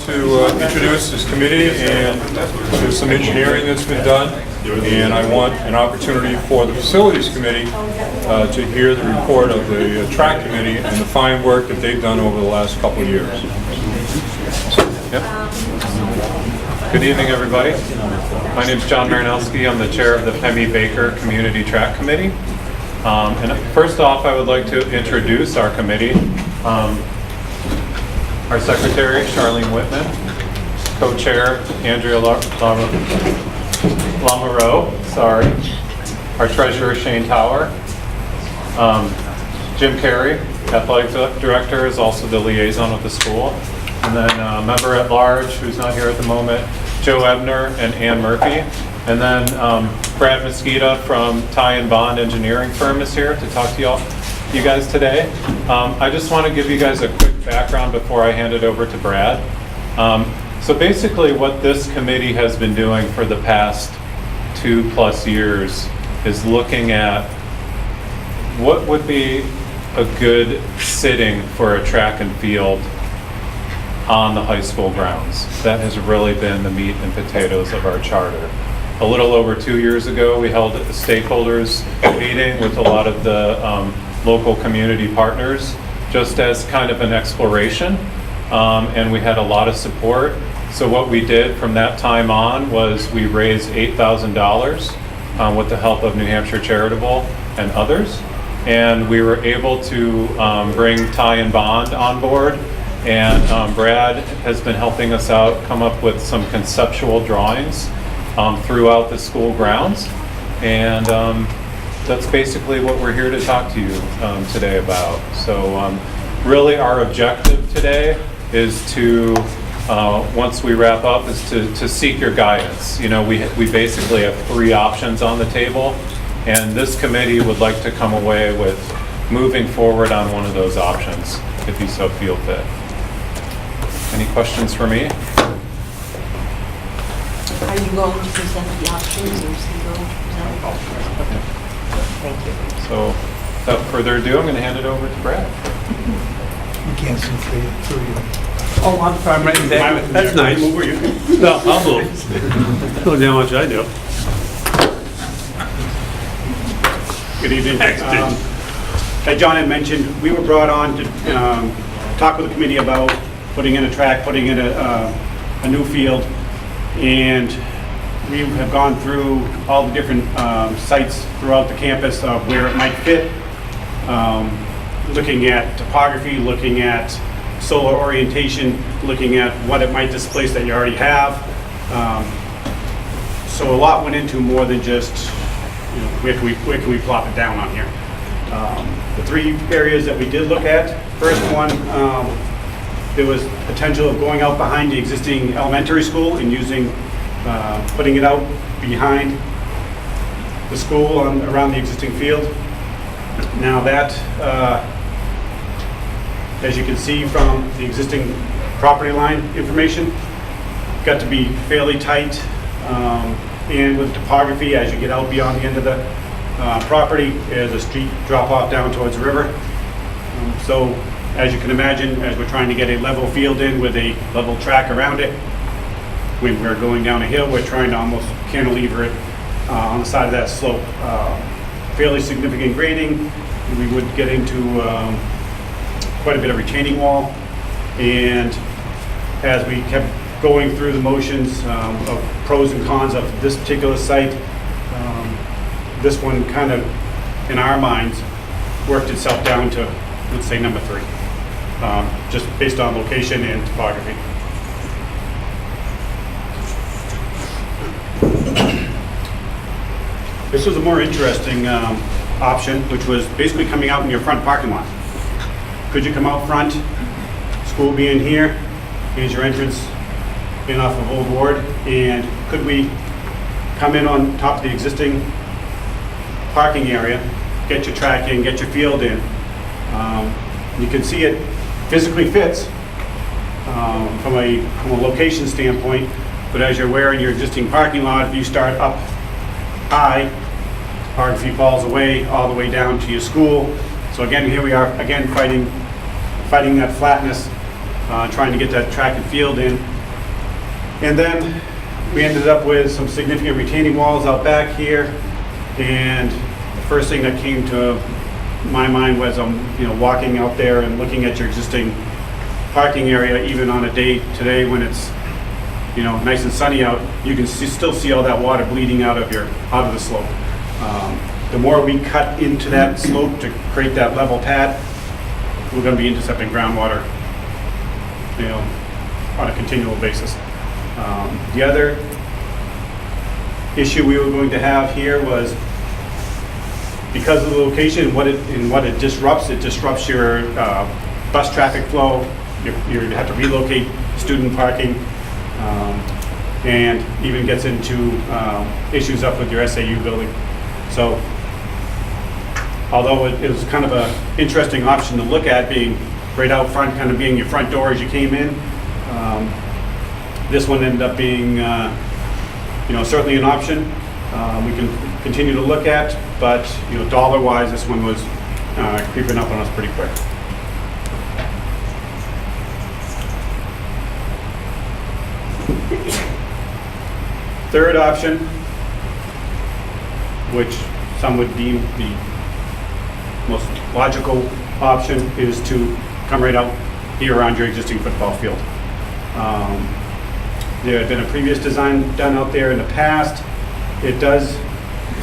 to introduce this committee, and there's some engineering that's been done, and I want an opportunity for the facilities committee to hear the report of the track committee and the fine work that they've done over the last couple of years. Yep. Good evening, everybody. My name is John Marinowski. I'm the chair of the Pemmy Baker Community Track Committee. And first off, I would like to introduce our committee. Our secretary, Charlene Whitman, co-chair, Andrea Lamoureux, our treasurer, Shane Tower, Jim Carey, athletic director, is also the liaison with the school, and then a member at large, who's not here at the moment, Joe Ebner and Ann Murphy, and then Brad Mesquita from Ty and Bond Engineering Firm is here to talk to you guys today. I just want to give you guys a quick background before I hand it over to Brad. So basically what this committee has been doing for the past 2+ years is looking at what would be a good sitting for a track and field on the high school grounds. That has really been the meat and potatoes of our charter. A little over 2 years ago, we held a stakeholders meeting with a lot of the local community partners, just as kind of an exploration, and we had a lot of support. So what we did from that time on was we raised $8,000 with the help of New Hampshire Charitable and others, and we were able to bring Ty and Bond on board, and Brad has been helping us out come up with some conceptual drawings throughout the school grounds, and that's basically what we're here to talk to you today about. So really our objective today is to, once we wrap up, is to seek your guidance. You know, we basically have 3 options on the table, and this committee would like to come away with moving forward on one of those options, if you so feel fit. Any questions for me? Are you going to present the options, or is he going to present? Okay. Thank you. So without further ado, I'm going to hand it over to Brad. You can't see through you. Oh, I'm right there. That's nice. No, I'll move. No damn much I do. Good evening. As John had mentioned, we were brought on to talk with the committee about putting in a track, putting in a new field, and we have gone through all the different sites throughout the campus of where it might fit, looking at topography, looking at solar orientation, looking at what it might displace that you already have. So a lot went into more than just, you know, where can we plop it down on here. The 3 areas that we did look at, first one, there was potential of going out behind the existing elementary school and using, putting it out behind the school around the existing field. Now that, as you can see from the existing property line information, got to be fairly tight, and with topography, as you get out beyond the end of the property, there's a steep drop off down towards the river. So as you can imagine, as we're trying to get a level field in with a level track around it, when we're going down a hill, we're trying to almost cantilever it on the side of that slope. Fairly significant grading. We would get into quite a bit of retaining wall, and as we kept going through the motions of pros and cons of this particular site, this one kind of, in our minds, worked itself down to, let's say, number 3, just based on location and topography. This was a more interesting option, which was basically coming out in your front parking lot. Could you come out front, school being here, here's your entrance in off of Old Ward, and could we come in on top of the existing parking area, get your track in, get your field in. You can see it physically fits from a location standpoint, but as you're aware in your existing parking lot, if you start up high, topography falls away all the way down to your school. So again, here we are again fighting that flatness trying to get that track and field in. And then we ended up with some significant retaining walls out back here. And the first thing that came to my mind was walking out there and looking at your existing parking area, even on a day today when it's nice and sunny out, you can still see all that water bleeding out of the slope. The more we cut into that slope to create that level pad, we're going to be intercepting groundwater, on a continual basis. The other issue we were going to have here was, because of the location and what it disrupts your bus traffic flow. You have to relocate student parking, and even gets into issues up with your SAU building. So, although it was kind of an interesting option to look at, being right out front, kind of being your front door as you came in, this one ended up being, certainly an option. We can continue to look at, but dollar-wise, this one was creeping up on us pretty quick. Third option, which some would deem the most logical option, is to come right out here around your existing football field. There had been a previous design done out there in the past. It does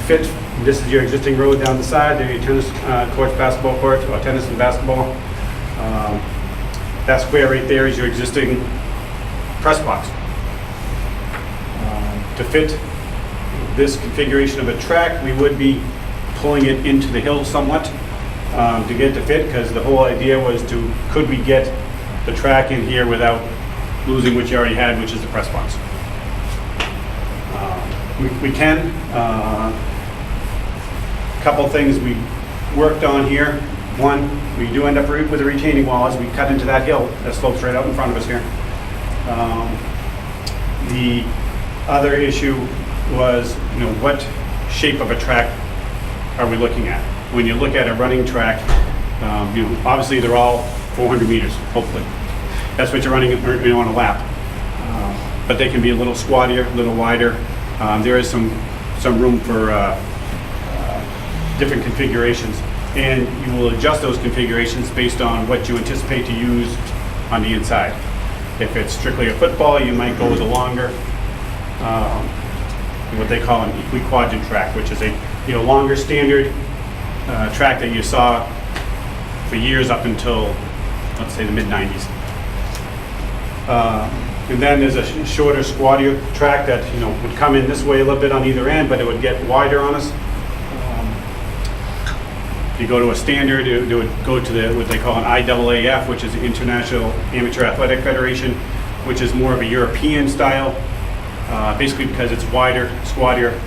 fit. This is your existing road down the side. There are your tennis courts, basketball courts, or tennis and basketball. That square right there is your existing press box. To fit this configuration of a track, we would be pulling it into the hill somewhat to get it to fit, because the whole idea was could we get the track in here without losing what you already had, which is the press box. We can. A couple things we worked on here. One, we do end up with a retaining wall as we cut into that hill that slopes right out in front of us here. The other issue was, what shape of a track are we looking at? When you look at a running track, obviously they're all 400 meters, hopefully. That's what you're running on a lap. But they can be a little squattier, a little wider. There is some room for different configurations. And you will adjust those configurations based on what you anticipate to use on the inside. If it's strictly a football, you might go with a longer, what they call an equi-quadrant track, which is a longer standard track that you saw for years up until, let's say, the mid-90s. And then there's a shorter, squattier track that would come in this way a little bit on either end, but it would get wider on us. If you go to a standard, it would go to what they call an IAAF, which is the International Amateur Athletic Federation, which is more of a European style, basically because it's wider, squattier,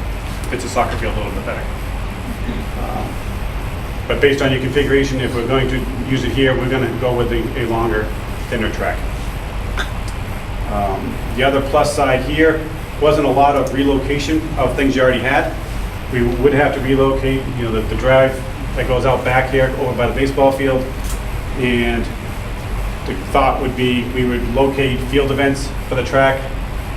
fits a soccer field a little bit better. But based on your configuration, if we're going to use it here, we're going to go with a longer, thinner track. The other plus side here wasn't a lot of relocation of things you already had. We would have to relocate, the drive that goes out back here over by the baseball field. And the thought would be we would locate field events for the track.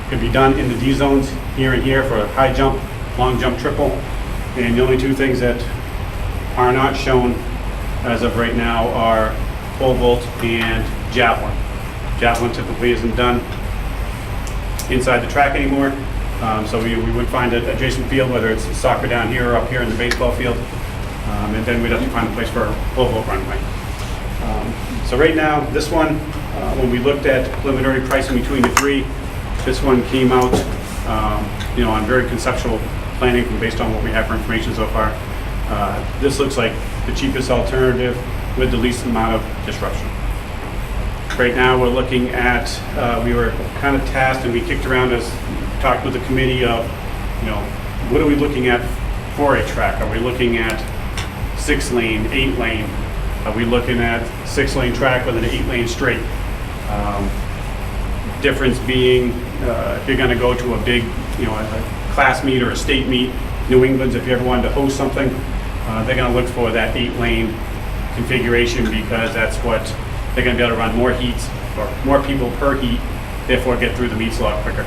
Could be done in the D zones here and here for a high jump, long jump, triple. And the only two things that are not shown as of right now are pole vault and javelin. Javelin typically isn't done inside the track anymore. So we would find an adjacent field, whether it's soccer down here or up here in the baseball field. And then we'd have to find a place for a pole vault runway. So right now, this one, when we looked at preliminary pricing between the three, this one came out, on very conceptual planning based on what we have for information so far. This looks like the cheapest alternative with the least amount of disruption. Right now, we're looking at, we were kind of tasked and we kicked around as talked with the committee of, what are we looking at for a track? Are we looking at 6-lane, 8-lane? Are we looking at 6-lane track with an 8-lane straight? Difference being, if you're going to go to a big, a class meet or a state meet, New England's, if you ever wanted to host something, they're going to look for that 8-lane configuration because that's what they're going to be able to run more heats or more people per heat, therefore get through the meets a lot quicker.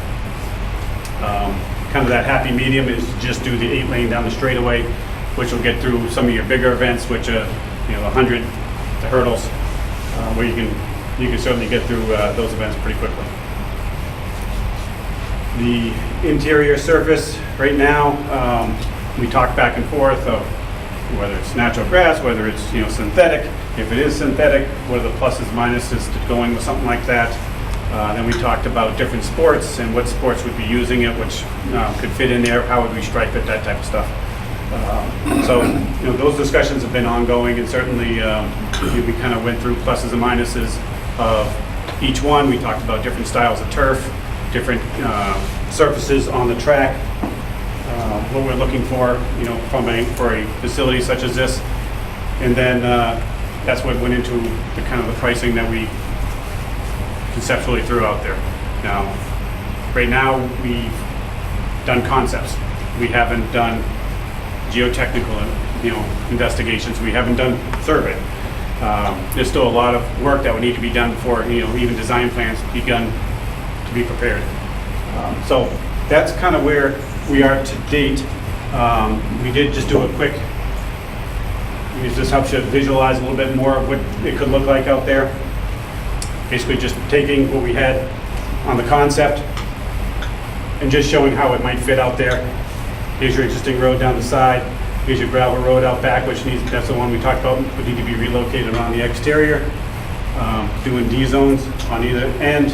Kind of that happy medium is to just do the 8-lane down the straightaway, which will get through some of your bigger events, which are, 100, the hurdles, where you can certainly get through those events pretty quickly. The interior surface, right now, we talk back and forth of whether it's natural grass, whether it's synthetic. If it is synthetic, what are the pluses, minuses to going with something like that? Then we talked about different sports and what sports would be using it, which could fit in there, how would we stripe it, that type of stuff. So those discussions have been ongoing, and certainly we kind of went through pluses and minuses of each one. We talked about different styles of turf, different surfaces on the track, what we're looking for, for a facility such as this, and then that's what went into the kind of the pricing that we conceptually threw out there. Now, right now we've done concepts. We haven't done geotechnical, investigations. We haven't done survey. There's still a lot of work that would need to be done before, even design plans begun to be prepared. So that's kind of where we are to date. We did just do a quick, this helps you visualize a little bit more of what it could look like out there. Basically just taking what we had on the concept and just showing how it might fit out there. Here's your existing road down the side. Here's your gravel road out back, which that's the one we talked about, would need to be relocated on the exterior. Doing D zones on either end,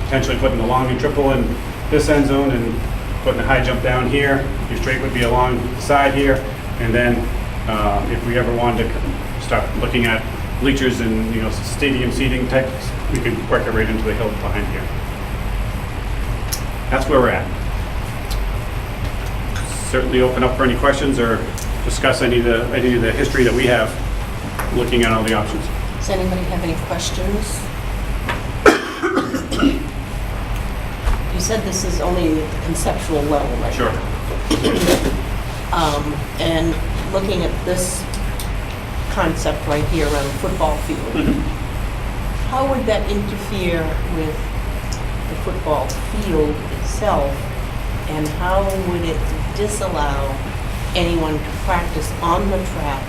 potentially putting a long and triple in this end zone and putting a high jump down here. Your straight would be along the side here. And then if we ever wanted to start looking at bleachers and stadium seating types, we could work it right into the hill behind here. That's where we're at. Certainly open up for any questions or discuss any of the history that we have looking at all the options. Does anybody have any questions? You said this is only at the conceptual level, right? Sure. And looking at this concept right here around the football field, how would that interfere with the football field itself, and how would it disallow anyone to practice on the track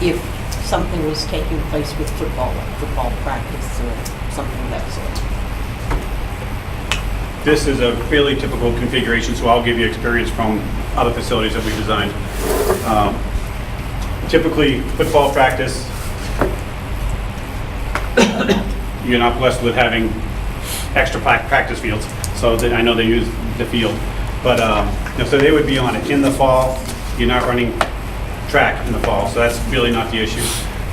if something was taking place with football, like football practice or something of that sort? This is a fairly typical configuration, so I'll give you experience from other facilities that we designed. Typically, football practice, you're not blessed with having extra practice fields, so I know they use the field. But so they would be on it in the fall. You're not running track in the fall, so that's really not the issue.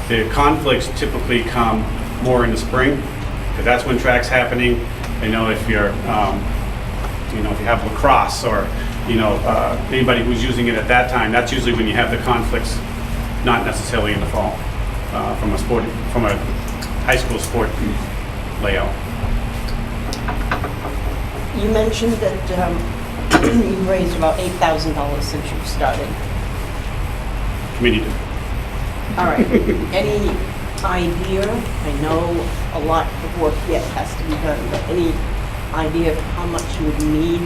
The conflicts typically come more in the spring, because that's when track's happening. I know if you're, if you have lacrosse or anybody who's using it at that time, that's usually when you have the conflicts, not necessarily in the fall, from a high school sport layout. You mentioned that you've raised about $8,000 since you've started. Committee did. All right. Any idea? I know a lot of work yet has to be done, but any idea of how much you would need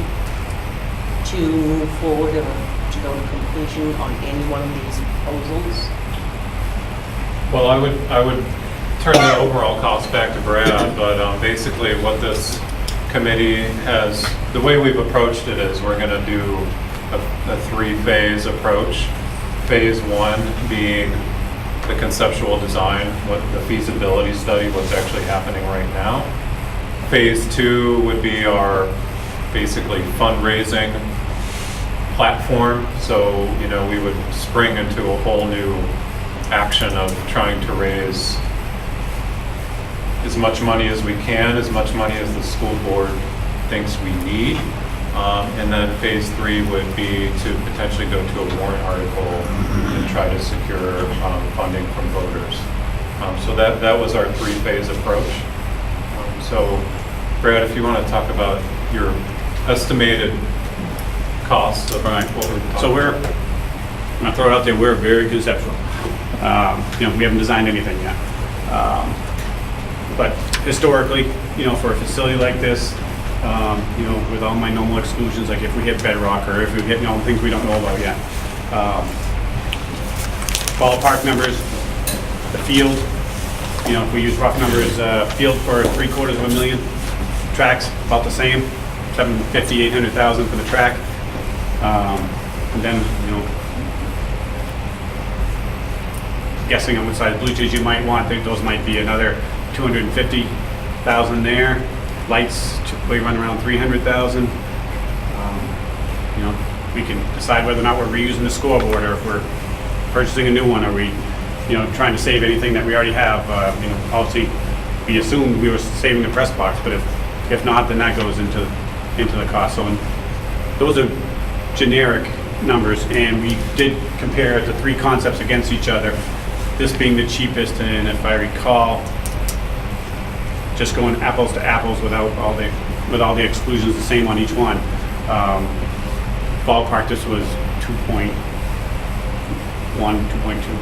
to move forward or to go to completion on any one of these proposals? Well, I would turn the overall cost back to Brad, but basically what this committee has, the way we've approached it is we're going to do a three-phase approach. Phase one being the conceptual design, what the feasibility study, what's actually happening right now. Phase two would be our basically fundraising platform. So, we would spring into a whole new action of trying to raise as much money as we can, as much money as the school board thinks we need. And then phase three would be to potentially go to a warrant article and try to secure funding from voters. So that was our three-phase approach. So Brad, if you want to talk about your estimated costs of what we're talking So I'm going to throw it out there, we're very conceptual. We haven't designed anything yet. But historically, for a facility like this, with all my normal exclusions, like if we hit bedrock or if we hit, things we don't know about yet. Ballpark numbers, the field, if we use rough numbers, field for $750,000, tracks about the same, 750, 800,000 for the track. And then, guessing on what side of bleachers you might want, those might be another 250,000 there. Lights typically run around 300,000. We can decide whether or not we're reusing the scoreboard or if we're purchasing a new one. Are we, trying to save anything that we already have? Obviously, we assumed we were saving the press box, but if not, then that goes into the cost. So those are generic numbers, and we did compare the three concepts against each other. This being the cheapest, and if I recall, just going apples to apples with all the exclusions the same on each one. Ballpark, this was 2.1, 2.2.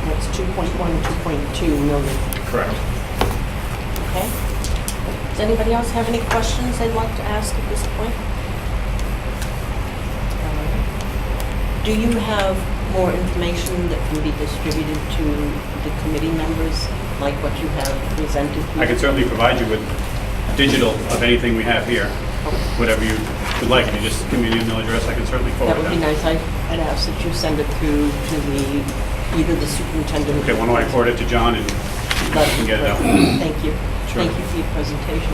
That's 2.1, 2.2 million. Correct. Okay. Does anybody else have any questions they'd like to ask at this point? Do you have more information that can be distributed to the committee members, like what you have presented here? I can certainly provide you with digital of anything we have here, whatever you would like. If you just give me an email address, I can certainly forward That would be nice. I'd ask that you send it through to either the superintendent. Okay, why don't I forward it to John and But- can get it out. Thank you. Sure. Thank you for your presentation.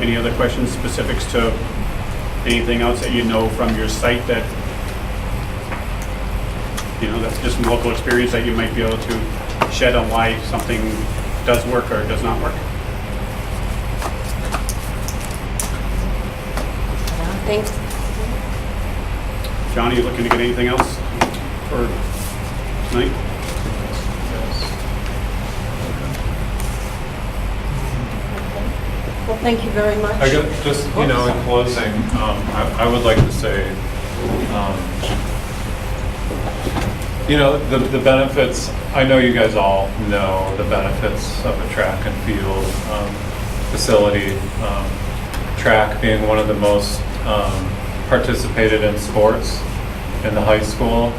Any other questions, specifics to anything else that you know from your site that, that's just from local experience that you might be able to shed on why something does work or does not work? Thanks. John, are you looking to get anything else for tonight? Well, thank you very much. I guess just, in closing, I would like to say, the benefits, I know you guys all know the benefits of a track and field facility. Track being one of the most participated in sports in the high school.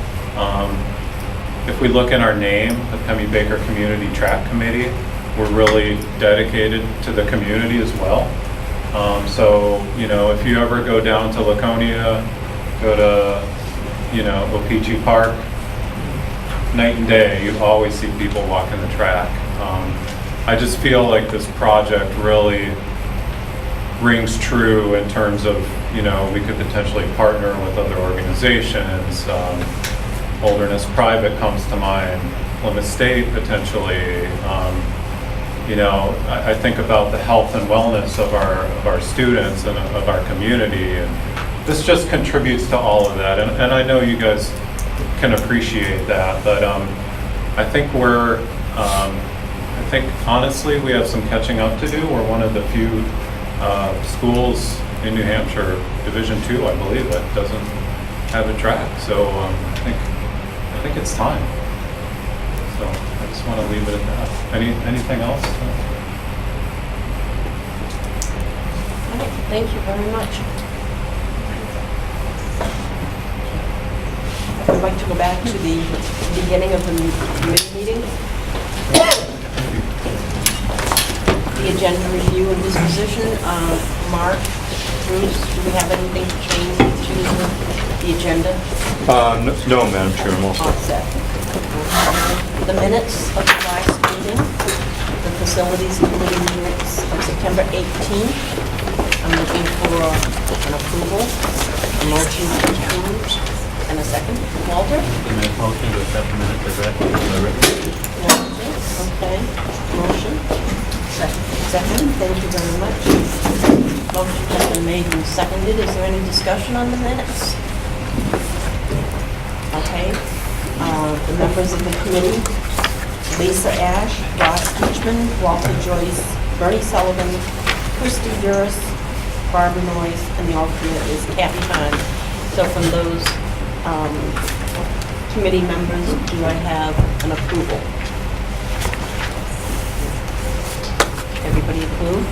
If we look in our name, the Pemmy Baker Community Track Committee, we're really dedicated to the community as well. So, if you ever go down to Laconia, go to, O-Pee-Chee Park, night and day, you always see people walking the track. I just feel like this project really rings true in terms of, we could potentially partner with other organizations. Holderness Private comes to mind, Plymouth State potentially. I think about the health and wellness of our students and of our community, and this just contributes to all of that. And I know you guys can appreciate that, but I think honestly we have some catching up to do. We're one of the few schools in New Hampshire, Division II, I believe, that doesn't have a track. So I think it's time. So I just want to leave it at that. Anything else? All right, thank you very much. I'd like to go back to the beginning of the committee meeting. The agenda review and disposition. Mark, Bruce, do we have anything to change to the agenda? No, Madam Chair, I'm all All set. set. The minutes of the last meeting, the facilities committee minutes of September 18th. I'm looking for an approval, a motion to approve, and a second. Walter? Motion to accept the minutes as read. Okay, motion. Second, thank you very much. Motion has been made and seconded. Is there any discussion on the minutes? Okay. The members of the committee, Lisa Ash, Ross Beachman, Walter Joyce, Bernie Sullivan, Christy Duras, Barbara Noyes, and the alternate is Kathy Hahn. So from those committee members, do I have an approval? Everybody approve?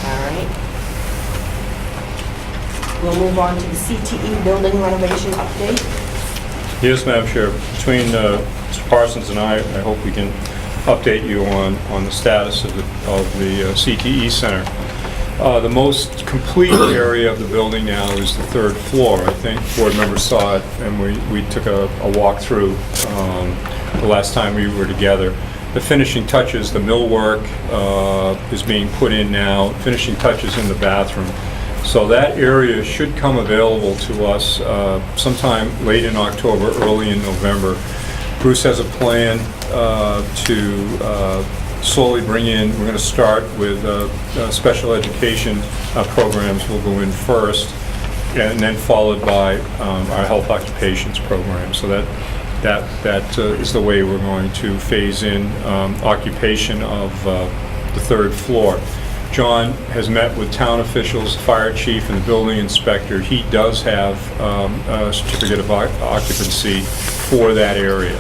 All right. We'll move on to the CTE building renovation update. Yes, Madam Chair. Between Mr. Parsons and I hope we can update you on the status of the CTE Center. The most complete area of the building now is the third floor. I think board members saw it, and we took a walk through the last time we were together. The finishing touches, the millwork is being put in now, finishing touches in the bathroom. So that area should come available to us sometime late in October, early in November. Bruce has a plan to slowly bring in, we're going to start with special education programs will go in first, and then followed by our health occupations program. So that is the way we're going to phase in occupation of the third floor. John has met with town officials, the fire chief, and the building inspector. He does have a certificate of occupancy for that area,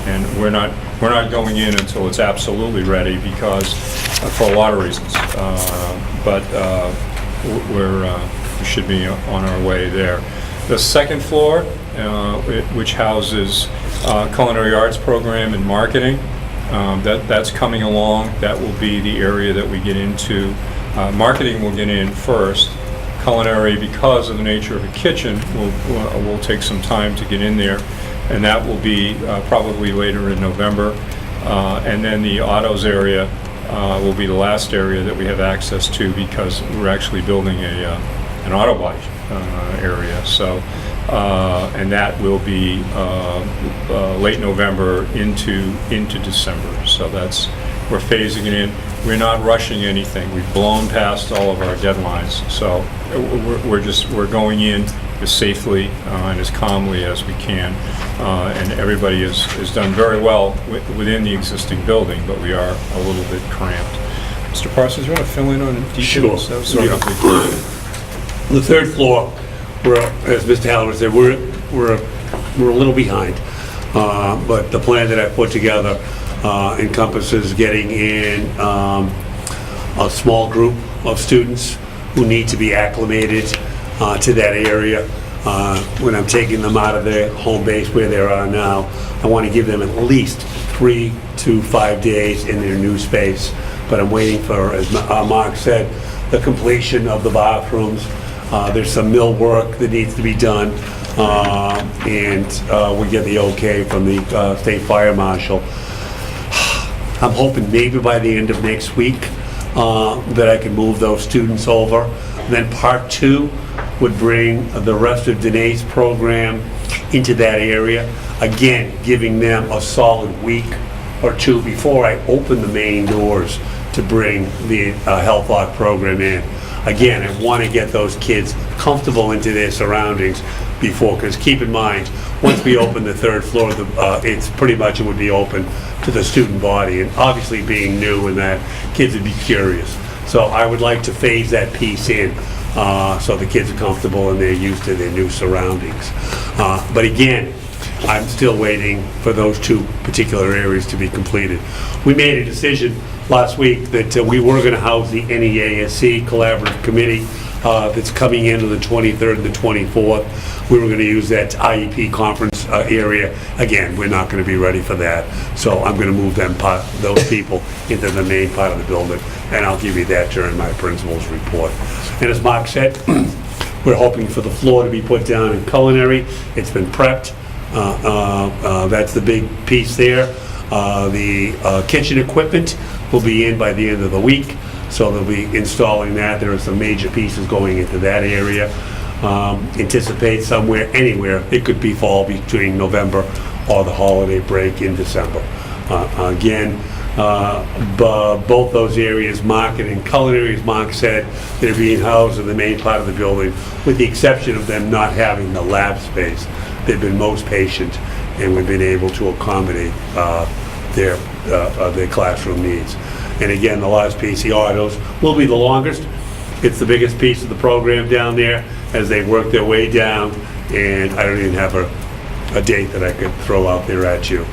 and we're not going in until it's absolutely ready because for a lot of reasons. But we should be on our way there. The second floor, which houses culinary arts program and marketing. That's coming along. That will be the area that we get into. Marketing will get in first. Culinary, because of the nature of a kitchen, will take some time to get in there, and that will be probably later in November. And then the autos area will be the last area that we have access to because we're actually building an auto body area. So. And that will be late November into December. So we're phasing it in. We're not rushing anything. We've blown past all of our deadlines. So we're going in as safely and as calmly as we can. And everybody has done very well within the existing building, but we are a little bit cramped. Mr. Parsons, you want to fill in on details? Sure. So we don't think- The third floor, as Mr. Halloran said, we're a little behind, but the plan that I put together encompasses getting in a small group of students who need to be acclimated to that area. When I'm taking them out of their home base where they are now, I want to give them at least 3 to 5 days in their new space. But I'm waiting for, as Mark said, the completion of the bathrooms. There's some mill work that needs to be done, and we get the okay from the state fire marshal. I'm hoping maybe by the end of next week that I can move those students over. Then part 2 would bring the rest of Danae's program into that area. Again, giving them a solid week or 2 before I open the main doors to bring the health lock program in. Again, I want to get those kids comfortable into their surroundings before, because keep in mind, once we open the third floor, it's pretty much it would be open to the student body, and obviously being new and that, kids would be curious. So I would like to phase that piece in so the kids are comfortable and they're used to their new surroundings. But again, I'm still waiting for those 2 particular areas to be completed. We made a decision last week that we were going to house the NEASC Collaborative Committee that's coming in on the 23rd and the 24th. We were going to use that IEP conference area. Again, we're not going to be ready for that. So I'm going to move those people into the main part of the building, and I'll give you that during my principal's report. And as Mark said, we're hoping for the floor to be put down in culinary. It's been prepped. That's the big piece there. The kitchen equipment will be in by the end of the week, so they'll be installing that. There are some major pieces going into that area. Anticipate anywhere. It could be fall between November or the holiday break in December. Again, both those areas, market and culinary, as Mark said, they're being housed in the main part of the building, with the exception of them not having the lab space. They've been most patient, and we've been able to accommodate their classroom needs. And again, the last piece, the autos, will be the longest. It's the biggest piece of the program down there as they work their way down, and I don't even have a date that I could throw out there at you.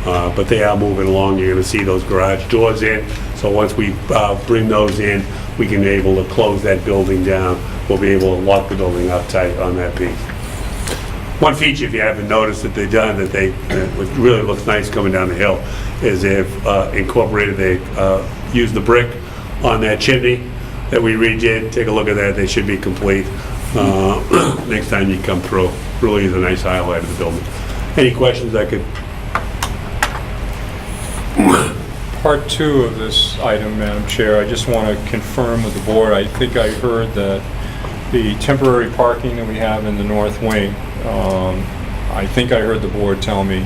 But they are moving along. You're gonna see those garage doors in. So once we bring those in, we can be able to close that building down. We'll be able to lock the building up tight on that piece. One feature, if you haven't noticed that they've done, that really looks nice coming down the hill, is they've incorporated, they used the brick on that chimney that we redid. Take a look at that. They should be complete next time you come through. Really is a nice highlight of the building. Any questions I could? Part 2 of this item, Madam Chair, I just want to confirm with the board, I think I heard that the temporary parking that we have in the north wing, I think I heard the board tell me,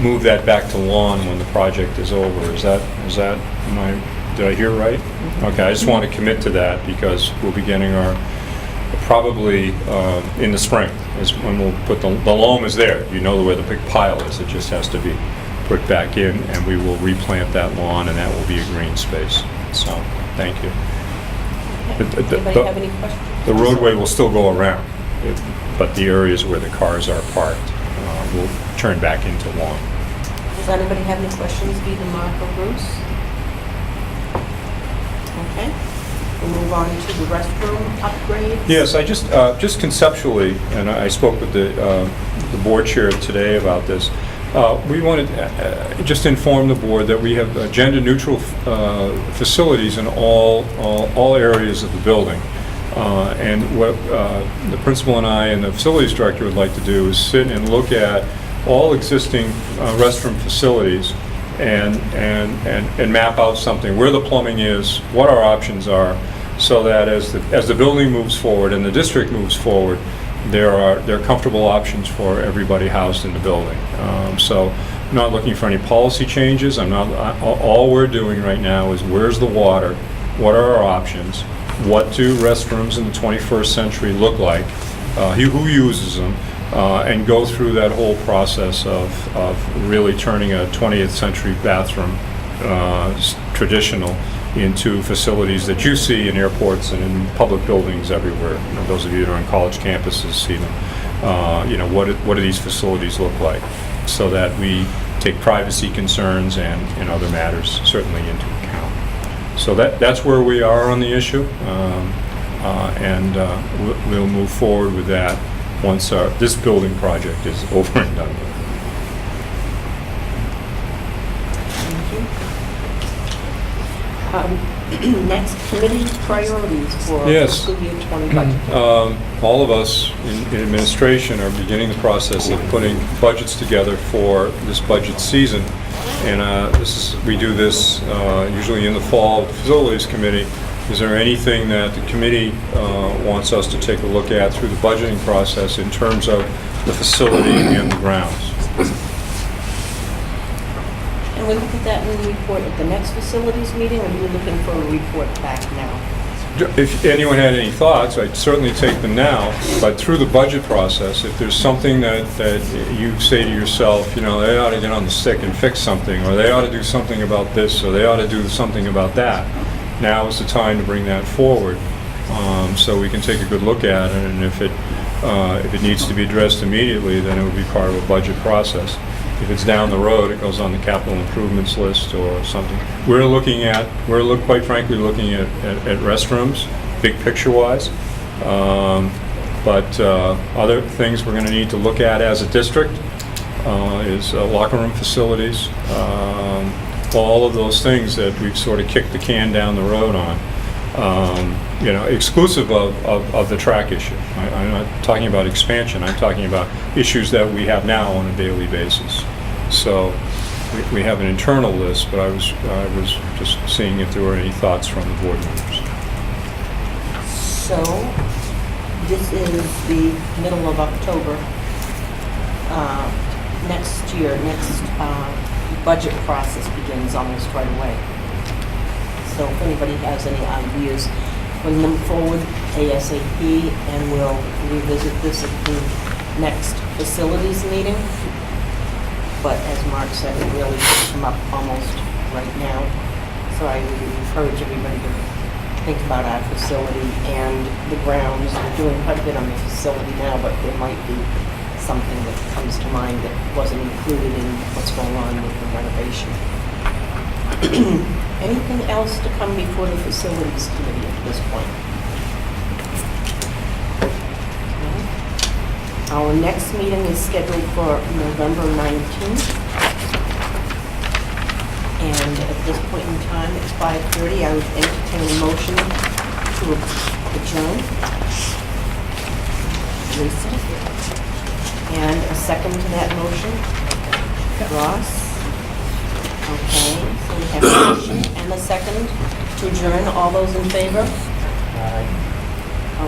move that back to lawn when the project is over. Did I hear right? Okay, I just want to commit to that because we'll be getting probably in the spring is when we'll put the loam is there. You know where the big pile is. It just has to be put back in, and we will replant that lawn, and that will be a green space. So, thank you. Anybody have any questions? The roadway will still go around, but the areas where the cars are parked will turn back into lawn. Does anybody have any questions, either Mark or Bruce? Okay. We'll move on to the restroom upgrades. Yes, I just conceptually, and I spoke with the board chair today about this. We wanted to just inform the board that we have gender-neutral facilities in all areas of the building. And what the principal and I and the facilities director would like to do is sit and look at all existing restroom facilities and map out something, where the plumbing is, what our options are, so that as the building moves forward and the district moves forward, there are comfortable options for everybody housed in the building. So I'm not looking for any policy changes. All we're doing right now is where's the water, what are our options, what do restrooms in the 21st century look like, who uses them, and go through that whole process of really turning a 20th century bathroom traditional into facilities that you see in airports and in public buildings everywhere. You know, those of you that are on college campuses see them. What do these facilities look like? So that we take privacy concerns and other matters certainly into account. So that's where we are on the issue, and we'll move forward with that once this building project is over and done with. Next, committee priorities for Yes. fiscal year 20 budget. All of us in administration are beginning the process of putting budgets together for this budget season. And we do this usually in the fall with the Facilities Committee. Is there anything that the committee wants us to take a look at through the budgeting process in terms of the facility and the grounds? And we look at that in the report at the next facilities meeting, or are you looking for a report back now? If anyone had any thoughts, I'd certainly take them now, but through the budget process, if there's something that you say to yourself, you know, they ought to get on the stick and fix something, or they ought to do something about this, or they ought to do something about that, now is the time to bring that forward, so we can take a good look at it, and if it needs to be addressed immediately, then it would be part of a budget process. If it's down the road, it goes on the capital improvements list or something. We're quite frankly looking at restrooms, big picture-wise. But other things we're going to need to look at as a district is locker room facilities, all of those things that we've sort of kicked the can down the road on. Exclusive of the track issue. I'm not talking about expansion, I'm talking about issues that we have now on a daily basis. So we have an internal list, but I was just seeing if there were any thoughts from the board members. So, this is the middle of October. Next budget process begins almost right away. So if anybody has any ideas, bring them forward ASAP, and we'll revisit this at the next facilities meeting. But as Mark said, it really should come up almost right now. So I would encourage everybody to think about our facility and the grounds. We're doing quite a bit on the facility now, but there might be something that comes to mind that wasn't included in what's going on with the renovation. Anything else to come before the facilities committee at this point? No? Our next meeting is scheduled for November 19th. And at this point in time, it's 5:30. I would entertain a motion to adjourn. Lisa? And a second to that motion? Ross? Okay, so we have a motion and a second to adjourn. All those in favor?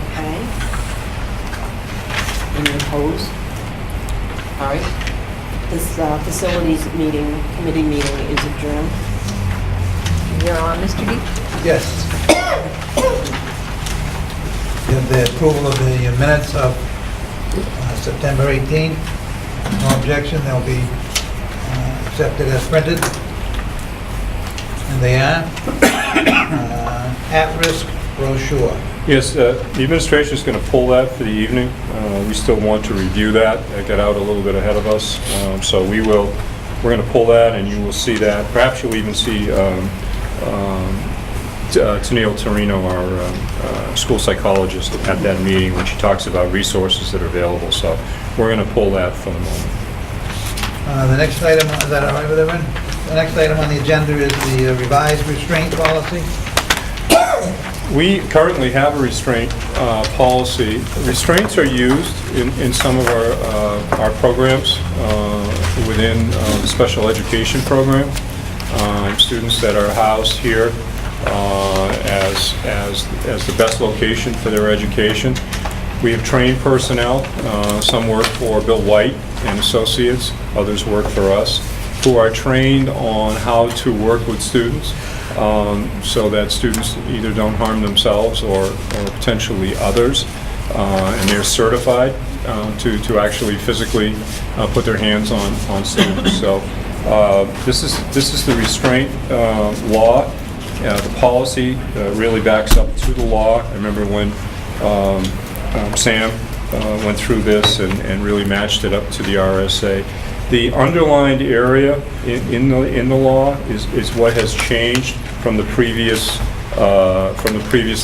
Okay. Any opposed? All right. This facilities meeting, committee meeting is adjourned. You're on, Mr. D? Yes. You have the approval of the minutes of September 18th. No objection, they'll be accepted as printed. And they are at-risk brochure. Yes, the administration is going to pull that for the evening. We still want to review that. It got out a little bit ahead of us. So we're going to pull that, and you will see that. Perhaps you'll even see Tennille Torino, our school psychologist, at that meeting when she talks about resources that are available. So we're going to pull that for the moment. The next item, is that all right with everyone? The next item on the agenda is the revised restraint policy. We currently have a restraint policy. Restraints are used in some of our programs within the special education program. Students that are housed here as the best location for their education. We have trained personnel. Some work for Bill White and Associates. Others work for us, who are trained on how to work with students. So that students either don't harm themselves or potentially others, and they're certified to actually physically put their hands on students. So this is the restraint law. The policy really backs up to the law. I remember when Sam went through this and really matched it up to the RSA. The underlined area in the law is what has changed from the previous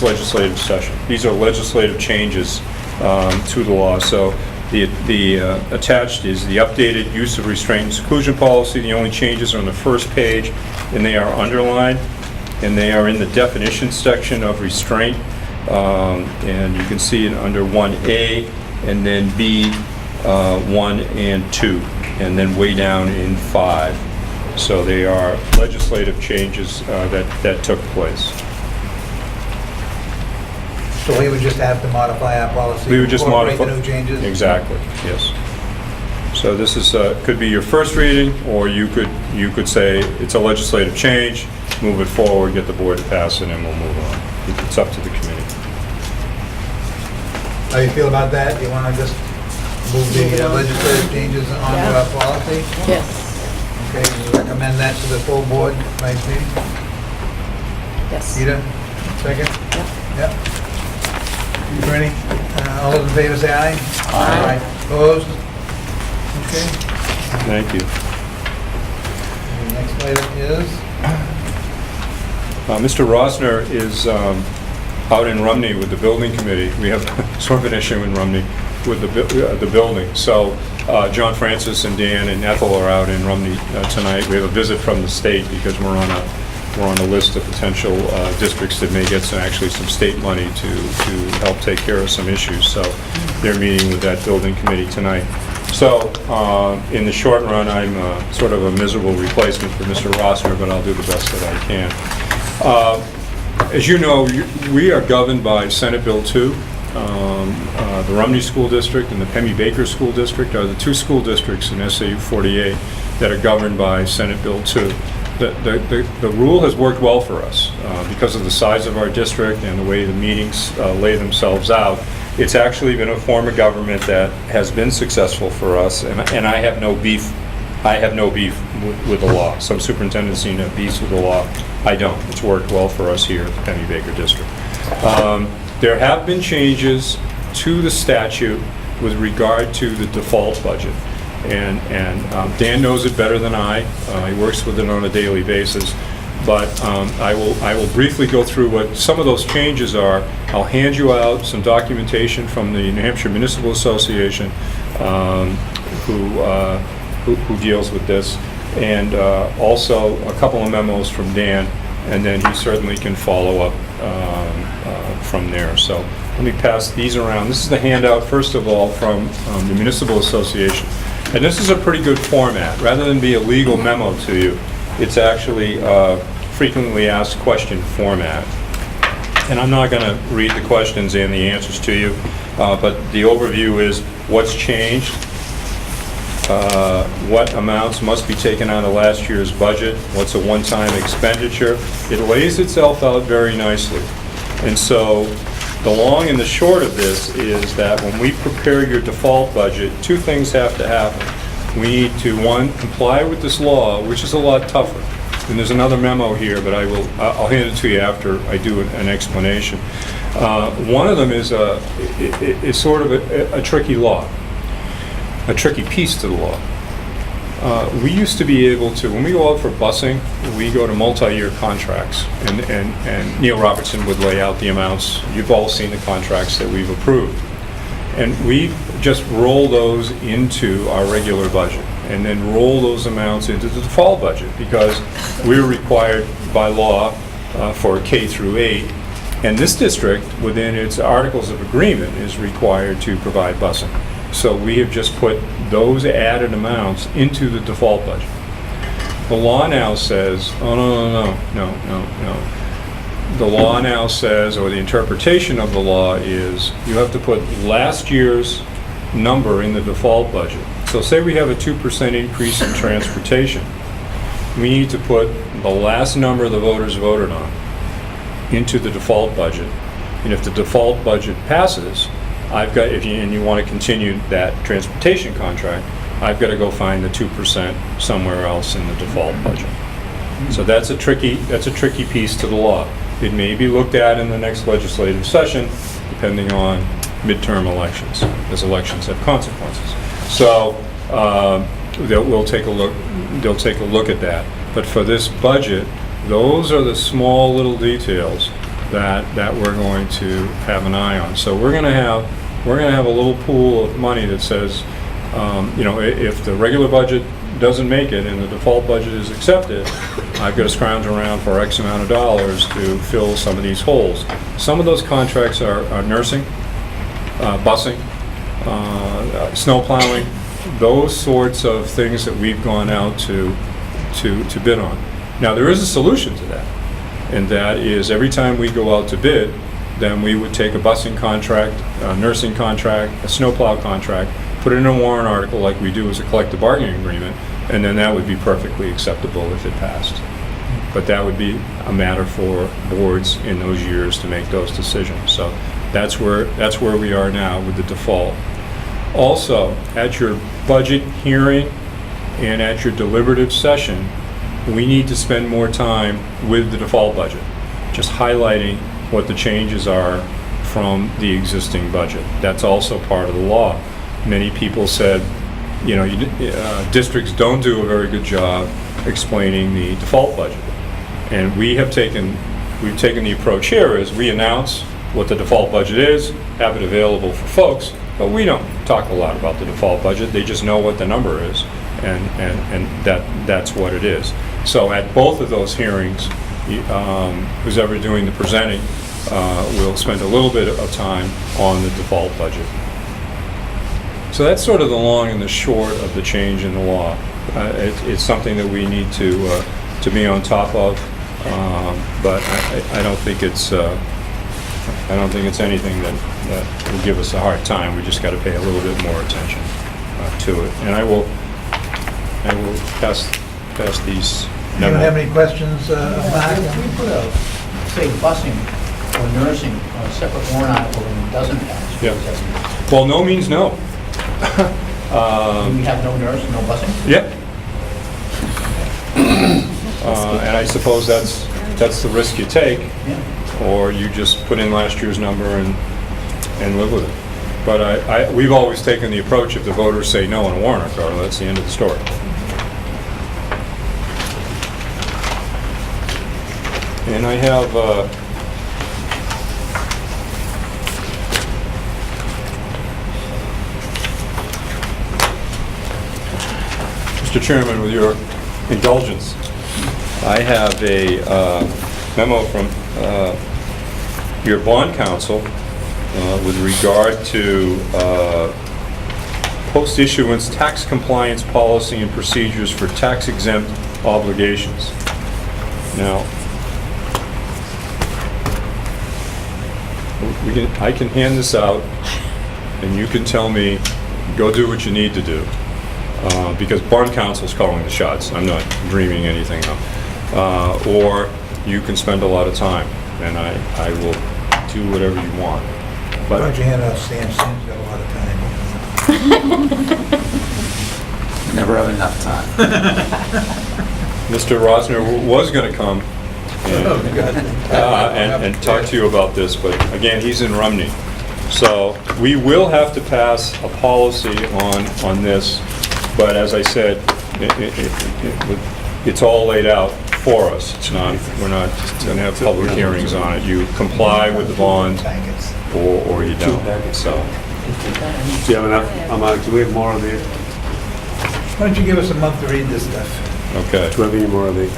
legislative session. These are legislative changes to the law. So the attached is the updated use of restraint and seclusion policy. The only changes are on the first page, and they are underlined, and they are in the definition section of restraint. And you can see it under 1A, and then B, 1 and 2. And then way down in 5. So they are legislative changes that took place. So we would just have to modify our policy? We would just incorporate modify. the new changes? Exactly, yes. So this is, could be your first reading, or you could say it's a legislative change, move it forward, get the board to pass it, and we'll move on. It's up to the committee. How do you feel about that? You want to just move the legislative changes onto our policy? Yes. Okay, you recommend that to the full board, next meeting? Yes. Peter, second? Yep. Yep. Bernie, all those in favor say aye. Aye. Opposed? Okay. Thank you. The next item is? Mr. Rosner is out in Rumney with the building committee. We have sort of an issue in Rumney with the building. So John Francis and Dan and Ethel are out in Rumney tonight. We have a visit from the state because we're on a list of potential districts that may get some state money to help take care of some issues. So they're meeting with that building committee tonight. So in the short run, I'm sort of a miserable replacement for Mr. Rossner, but I'll do the best that I can. As you know, we are governed by Senate Bill 2. The Rumney School District and the Pemmy Baker School District are the two school districts in SAU 48 that are governed by Senate Bill 2. The rule has worked well for us because of the size of our district and the way the meetings lay themselves out. It's actually been a form of government that has been successful for us, and I have no beef. I have no beef with the law. Some superintendents seem to have beefs with the law. I don't. It's worked well for us here at the Pemmy Baker District. There have been changes to the statute with regard to the default budget. And Dan knows it better than I. He works with it on a daily basis. But I will briefly go through what some of those changes are. I'll hand you out some documentation from the New Hampshire Municipal Association, who deals with this, and also a couple of memos from Dan, and then he certainly can follow up from there. So let me pass these around. This is the handout, first of all, from the Municipal Association. And this is a pretty good format. Rather than be a legal memo to you, it's actually frequently asked question format. And I'm not going to read the questions and the answers to you, but the overview is what's changed, what amounts must be taken out of last year's budget, what's a one-time expenditure. It lays itself out very nicely. And so the long and the short of this is that when we prepare your default budget, two things have to happen. We need to, one, comply with this law, which is a lot tougher. And there's another memo here, but I'll hand it to you after I do an explanation. One of them is sort of a tricky law, a tricky piece to the law. We used to be able to, when we go out for busing, we go to multi-year contracts, and Neil Robertson would lay out the amounts. You've all seen the contracts that we've approved. And we just roll those into our regular budget, and then roll those amounts into the default budget, because we're required by law for K through 8, and this district, within its articles of agreement, is required to provide busing. So we have just put those added amounts into the default budget. The law now says, oh, no. The law now says, or the interpretation of the law is, you have to put last year's number in the default budget. So say we have a 2% increase in transportation. We need to put the last number the voters voted on into the default budget. And if the default budget passes, and you want to continue that transportation contract, I've got to go find the 2% somewhere else in the default budget. So that's a tricky piece to the law. It may be looked at in the next legislative session, depending on midterm elections, because elections have consequences. So they'll take a look at that. But for this budget, those are the small little details that we're going to have an eye on. So we're going to have a little pool of money that says, if the regular budget doesn't make it and the default budget is accepted, I've got to scrounge around for X amount of dollars to fill some of these holes. Some of those contracts are nursing, busing, snow plowing, those sorts of things that we've gone out to bid on. Now, there is a solution to that, and that is every time we go out to bid, then we would take a busing contract, a nursing contract, a snowplow contract, put it in a warrant article like we do as a collective bargaining agreement, and then that would be perfectly acceptable if it passed. But that would be a matter for boards in those years to make those decisions. So that's where we are now with the default. Also, at your budget hearing and at your deliberative session, we need to spend more time with the default budget, just highlighting what the changes are from the existing budget. That's also part of the law. Many people said, districts don't do a very good job explaining the default budget. And we've taken the approach here is we announce what the default budget is, have it available for folks, but we don't talk a lot about the default budget. They just know what the number is, and that's what it is. So at both of those hearings, who's ever doing the presenting will spend a little bit of time on the default budget. So that's sort of the long and the short of the change in the law. It's something that we need to be on top of, but I don't think it's anything that will give us a hard time. We just got to pay a little bit more attention to it. And I will pass these. Do you have any questions, Mark? If we put say, busing or nursing on a separate warrant article and it doesn't pass, Yeah. what does that mean? Well, no means no. We have no nurse, no busing? Yep. And I suppose that's the risk you take, Yeah. or you just put in last year's number and live with it. But we've always taken the approach, if the voters say no on a warrant article, that's the end of the story. And I have, Mr. Chairman, with your indulgence, I have a memo from your bond counsel with regard to post-issuance tax compliance policy and procedures for tax-exempt obligations. Now, I can hand this out, and you can tell me, go do what you need to do, because bond counsel's calling the shots. I'm not dreaming anything up. Or you can spend a lot of time, and I will do whatever you want. Why But don't you hand out Sam? Sam's got a lot of time. Never have enough time. Mr. Rosner was going to come and talk to you about this, but again, he's in Rumney. So we will have to pass a policy on this, but as I said, it's all laid out for us. It's not, we're not going to have public hearings on it. You comply with the bond or you don't. So, Do you have enough? Do we have more of these? Why don't you give us a month to read this stuff? okay. Do we have any more of these?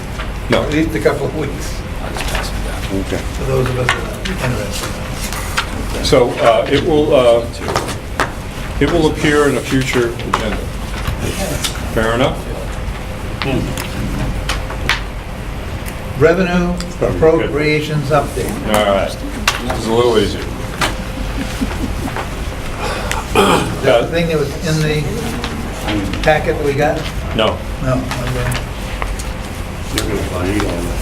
No. At least a couple of weeks, I'll just pass them down. Okay. for those of us that are interested. So it will appear in a future agenda. Fair enough? Revenue appropriations update. All right. This is a little easier. The thing that was in the packet that we got? No. No. Okay. You're gonna find all that.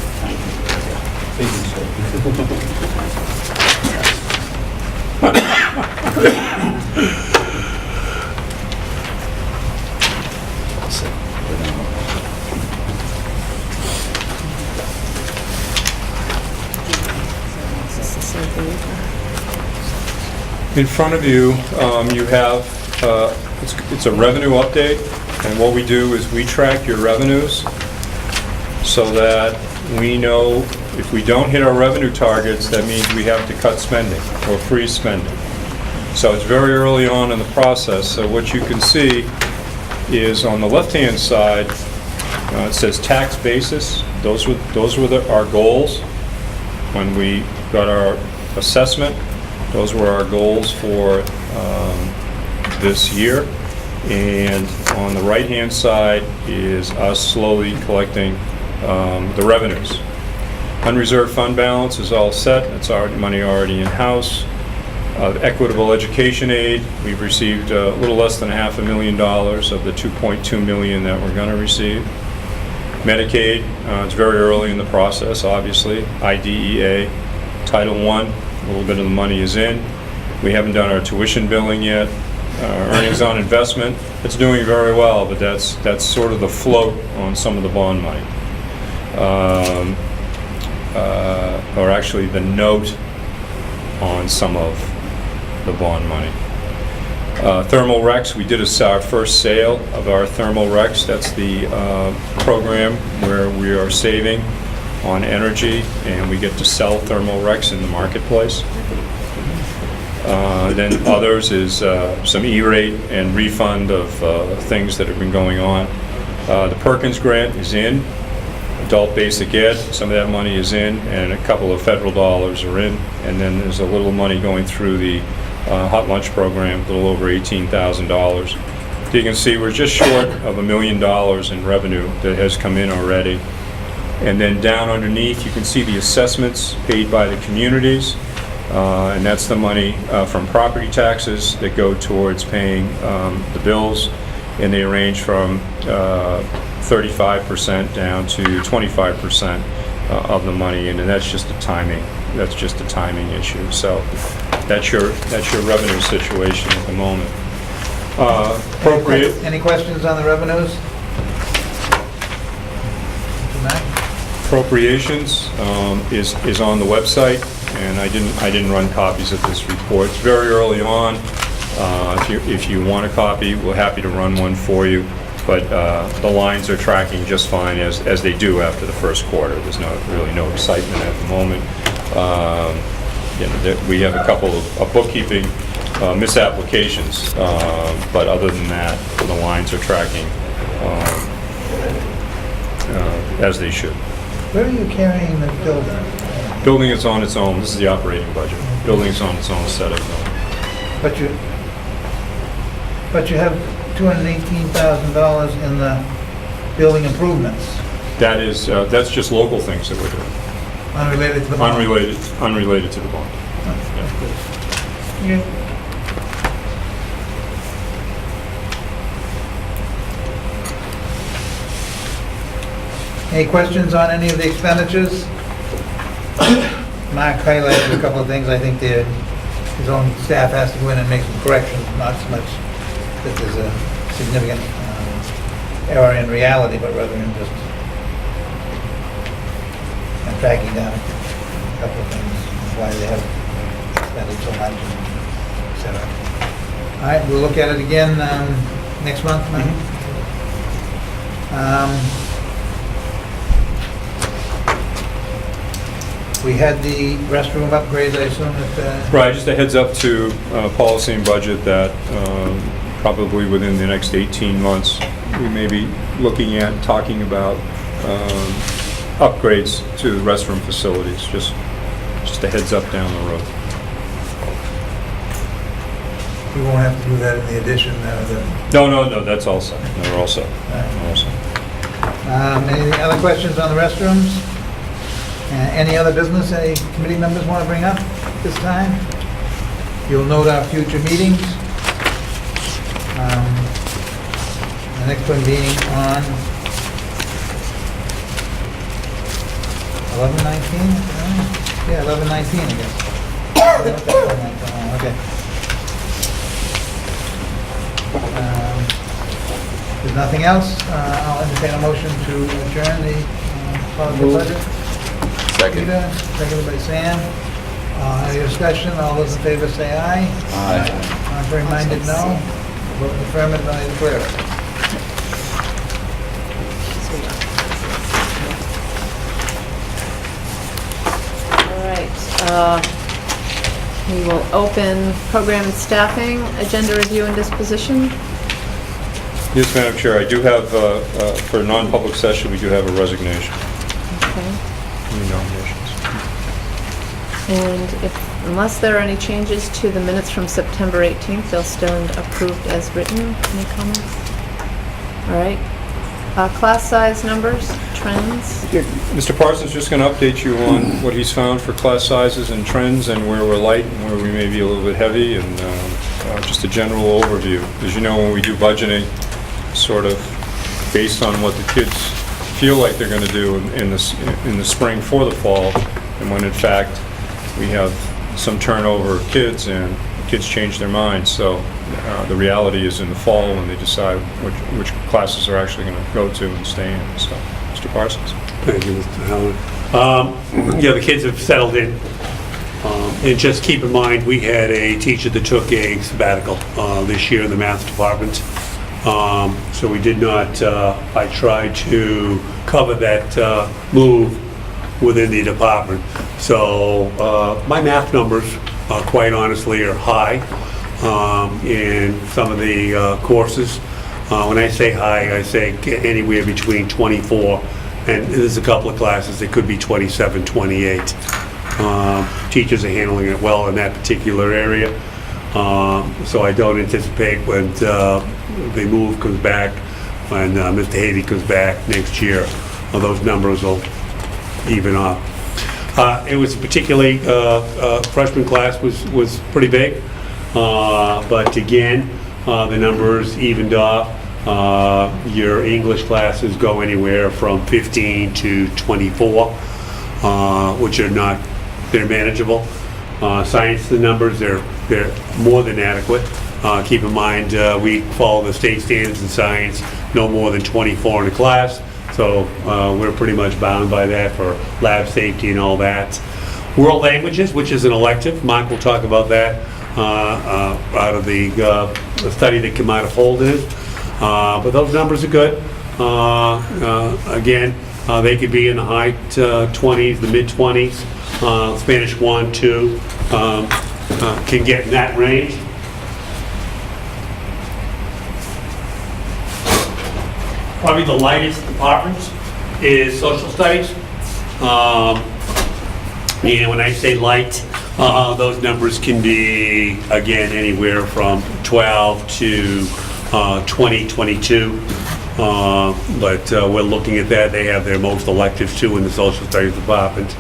In front of you, you have, it's a revenue update, and what we do is we track your revenues so that we know if we don't hit our revenue targets, that means we have to cut spending or freeze spending. So it's very early on in the process. So what you can see is on the left-hand side, it says tax basis. Those were our goals when we got our assessment. Those were our goals for this year. And on the right-hand side is us slowly collecting the revenues. Unreserved fund balance is all set. It's money already in-house. Equitable education aid, we've received a little less than $500,000 of the $2.2 million that we're going to receive. Medicaid, it's very early in the process, obviously. IDEA, Title I, a little bit of the money is in. We haven't done our tuition billing yet. Earnings on investment, it's doing very well, but that's sort of the float on some of the bond money. Or actually the note on some of the bond money. Thermal Rex, we did our first sale of our Thermal Rex. That's the program where we are saving on energy and we get to sell Thermal Rex in the marketplace. Then others is some E-rate and refund of things that have been going on. The Perkins grant is in. Adult basic ed, some of that money is in, and a couple of federal dollars are in. And then there's a little money going through the hot lunch program, a little over $18,000. So you can see we're just short of $1 million in revenue that has come in already. And then down underneath, you can see the assessments paid by the communities. And that's the money from property taxes that go towards paying the bills. And they range from 35% down to 25% of the money. And that's just a timing. That's just a timing issue. So that's your revenue situation at the moment. Appropriate. Any questions on the revenues? Mr. Mack? Appropriations is on the website, and I didn't run copies of this report. It's very early on. If you want a copy, we're happy to run one for you, but the lines are tracking just fine as they do after the first quarter. There's really no excitement at the moment. We have a couple of bookkeeping misapplications, but other than that, the lines are tracking as they should. Where are you carrying the building? Building is on its own. This is the operating budget. Building is on its own set of. But you have $218,000 in the building improvements, That's just local things that we're doing. unrelated to the bond. Unrelated to the bond. Yeah. Any questions on any of the expenditures? Mark highlighted a couple of things. I think his own staff has to go in and make some corrections, not so much that there's a significant error in reality, but rather in just tracking down a couple of things, why they have expended so much, et cetera. All right, we'll look at it again next month, maybe. We had the restroom upgrades, I assume, that... Right, just a heads up to policy and budget that probably within the next 18 months, we may be looking at talking about upgrades to the restroom facilities, just a heads up down the road. We won't have to do that in the addition, No, that's all set. No, we're all set. All set. Any other questions on the restrooms? Any other business any committee members want to bring up this time? You'll note our future meetings. The next one being on 11/19? Yeah, 11/19, I guess. Okay. There's nothing else. I'll entertain a motion to adjourn the policy budget. Second. Peter, seconded by Sam. Any discussion? All those in favor say aye. Aye. Contrary minded, no. Vote affirmative, I declare it. All right. We will open program and staffing, agenda review and disposition. Yes, Madam Chair, I do have, for a non-public session, we do have a resignation. Okay. Any nominations? And unless there are any changes to the minutes from September 18th, they'll stand approved as written. Any comments? All right. Class size numbers, trends. Mr. Parsons just going to update you on what he's found for class sizes and trends and where we're light and where we may be a little bit heavy, and just a general overview. As you know, when we do budgeting, sort of based on what the kids feel like they're going to do in the spring for the fall, and when in fact we have some turnover of kids and kids change their minds. So the reality is in the fall when they decide which classes they're actually going to go to and stay in and stuff. Mr. Parsons? Thank you, Mr. Howard. Yeah, the kids have settled in. And just keep in mind, we had a teacher that took a sabbatical this year in the math department. So we did not, I tried to cover that move within the department. So my math numbers, quite honestly, are high in some of the courses. When I say high, I say anywhere between 24, and there's a couple of classes that could be 27, 28. Teachers are handling it well in that particular area. So I don't anticipate when the move comes back, when Mr. Havey comes back next year, those numbers will even up. It was particularly, freshman class was pretty big, but again, the numbers evened off. Your English classes go anywhere from 15 to 24, which are not, they're manageable. Science, the numbers, they're more than adequate. Keep in mind, we follow the state standards in science, no more than 24 in a class. So we're pretty much bound by that for lab safety and all that. World languages, which is an elective, Mark will talk about that. out of the study that came out of Holden. But those numbers are good. Again, they could be in the high 20s, the mid 20s. Spanish 1, 2 can get in that range. Probably the lightest department is social studies. And when I say light, those numbers can be, again, anywhere from 12 to 20, 22. But we're looking at that. They have their most electives too in the social studies department.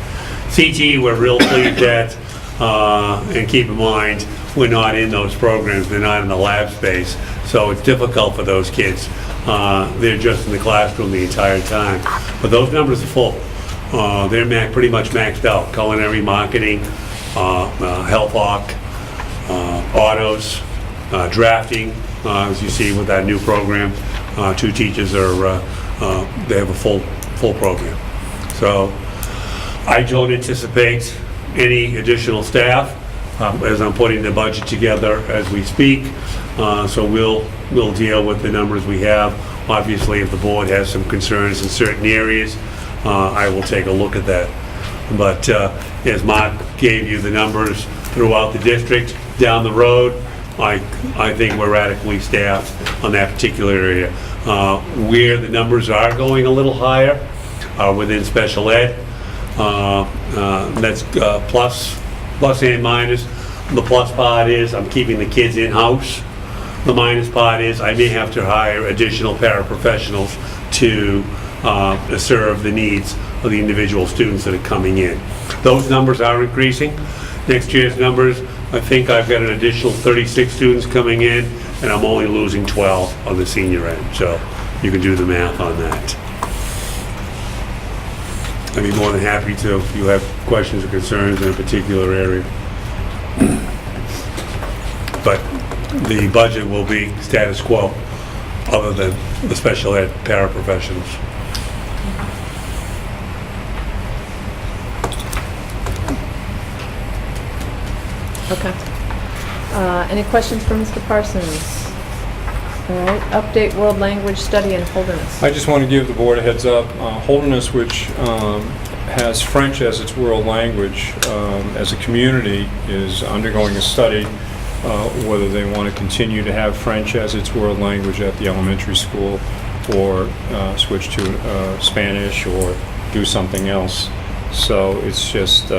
CT, we're real pleased at, and keep in mind, we're not in those programs. They're not in the lab space. So it's difficult for those kids. They're just in the classroom the entire time. But those numbers are full. They're pretty much maxed out. Culinary, marketing, health hawk, autos, drafting, as you see with that new program. 2 teachers they have a full program. So I don't anticipate any additional staff as I'm putting the budget together as we speak. So we'll deal with the numbers we have. Obviously, if the board has some concerns in certain areas, I will take a look at that. But as Mark gave you the numbers throughout the district, down the road, I think we're adequately staffed on that particular area. Where the numbers are going a little higher are within special ed. That's plus and minus. The plus part is I'm keeping the kids in-house. The minus part is I may have to hire additional paraprofessionals to serve the needs of the individual students that are coming in. Those numbers are increasing. Next year's numbers, I think I've got an additional 36 students coming in, and I'm only losing 12 on the senior end. So you can do the math on that. I'd be more than happy to if you have questions or concerns in a particular area. But the budget will be status quo, other than the special ed paraprofessionals. Okay. Any questions for Mr. Parsons? All right, update world language study in Holderness. I just want to give the board a heads up. Holderness, which has French as its world language, as a community, is undergoing a study whether they want to continue to have French as its world language at the elementary school, or switch to Spanish, or do something else. So it's just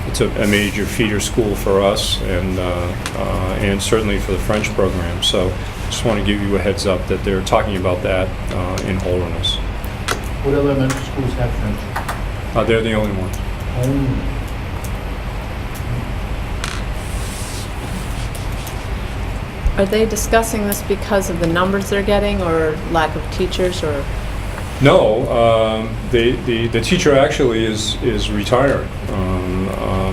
it's a major feeder school for us, and certainly for the French program. So just want to give you a heads up that they're talking about that in Holderness. What other elementary schools have French? They're the only ones. Are they discussing this because of the numbers they're getting, or lack of teachers, or? No, the teacher actually is retiring.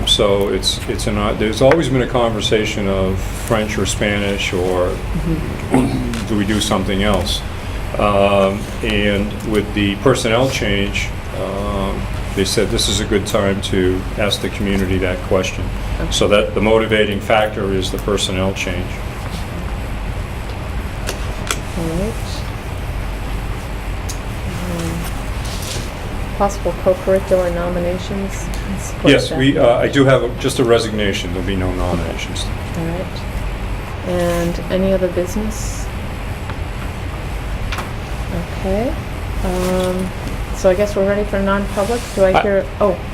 So there's always been a conversation of French or Spanish, or do we do something else? And with the personnel change, they said this is a good time to ask the community that question. Okay. So that the motivating factor is the personnel change. All right. Possible co-curricular nominations? Yes, I do have just a resignation. There'll be no nominations. All right. And any other business? Okay. So I guess we're ready for non-public. Do I hear?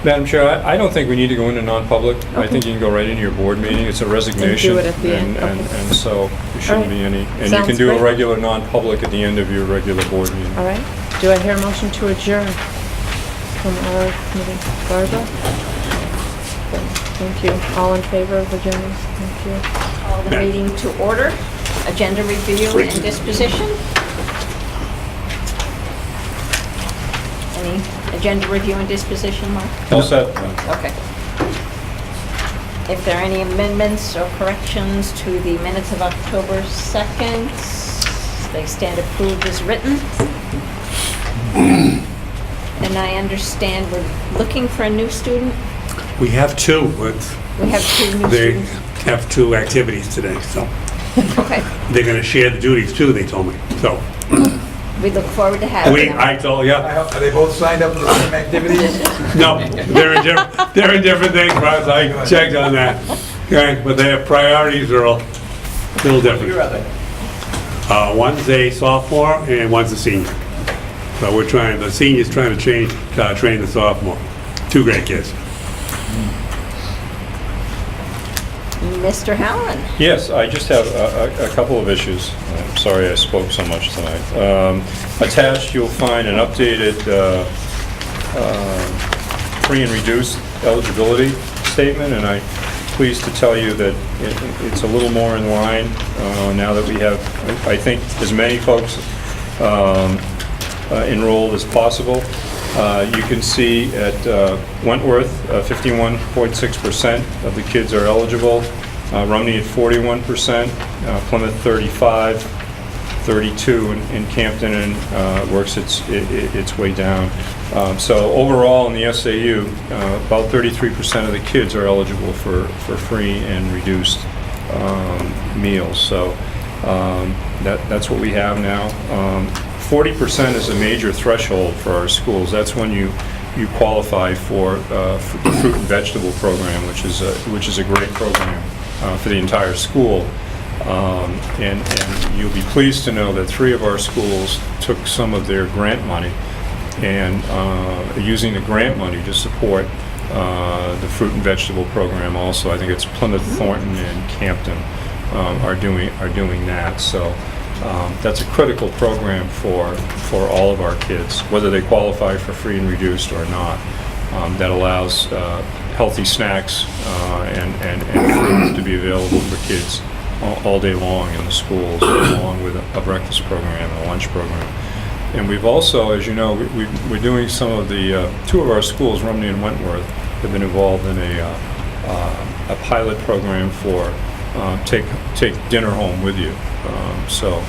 Madam Chair, I don't think we need to go into non-public. I Okay. think you can go right into your board meeting. It's a resignation. And do it at the end. And Okay. so there shouldn't be any. And you Sounds can do a great. regular non-public at the end of your regular board meeting. All right. Do I hear a motion to adjourn from our committee? Barbara? Good. Thank you. All in favor of adjourning? Thank you. Call the meeting to order. Agenda review and disposition. Any agenda review and disposition, Mark? All set. Okay. If there are any amendments or corrections to the minutes of October 2nd, they stand approved as written. And I understand we're looking for a new student. We have 2, but We have 2 new they students. have 2 activities today, so Okay, they're gonna share the duties too, they told me, so. we look forward to having them. I told, yeah, Are they both signed up for the same activities? no, they're in different things, Russ, I checked on that. Okay, but their priorities are a little different. Your other. One's a sophomore and one's a senior. So the senior's trying to train the sophomore. 2 great kids. Mr. Hallen? Yes, I just have a couple of issues. I'm sorry I spoke so much tonight. Attached, you'll find an updated free and reduced eligibility statement, and I'm pleased to tell you that it's a little more in line now that we have, I think, as many folks enrolled as possible. You can see at Wentworth, 51.6% of the kids are eligible. Rumney at 41%, Plymouth 35, 32, and Campton works its way down. So overall in the SAU, about 33% of the kids are eligible for free and reduced meals. So that's what we have now. 40% is a major threshold for our schools. That's when you qualify for the fruit and vegetable program, which is a great program for the entire school. And you'll be pleased to know that 3 of our schools took some of their grant money and using the grant money to support the fruit and vegetable program also. I think it's Plymouth, Thornton, and Campton are doing that. So that's a critical program for all of our kids, whether they qualify for free and reduced or not. That allows healthy snacks and fruit to be available for kids all day long in the schools, along with a breakfast program and a lunch program. And we've also, as you know, we're doing some of the, 2 of our schools, Rumney and Wentworth, have been involved in a pilot program for take dinner home with you. So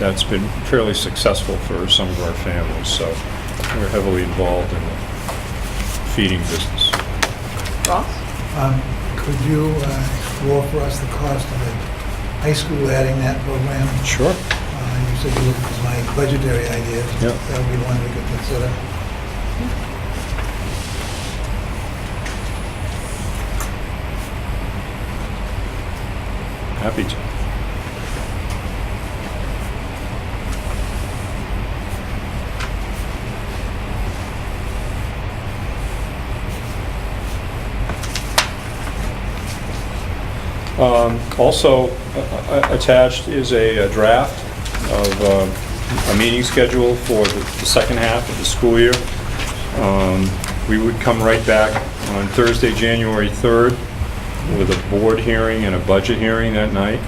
that's been fairly successful for some of our families. So we're heavily involved in the feeding business. Ross? Could you explore for us the cost of the high school adding that program? Sure. You said you looked at my budgetary ideas. Yeah. That would be one we could consider. Happy to. Also attached is a draft of a meeting schedule for the second half of the school year. We would come right back on Thursday, January 3rd, with a board hearing and a budget hearing that night.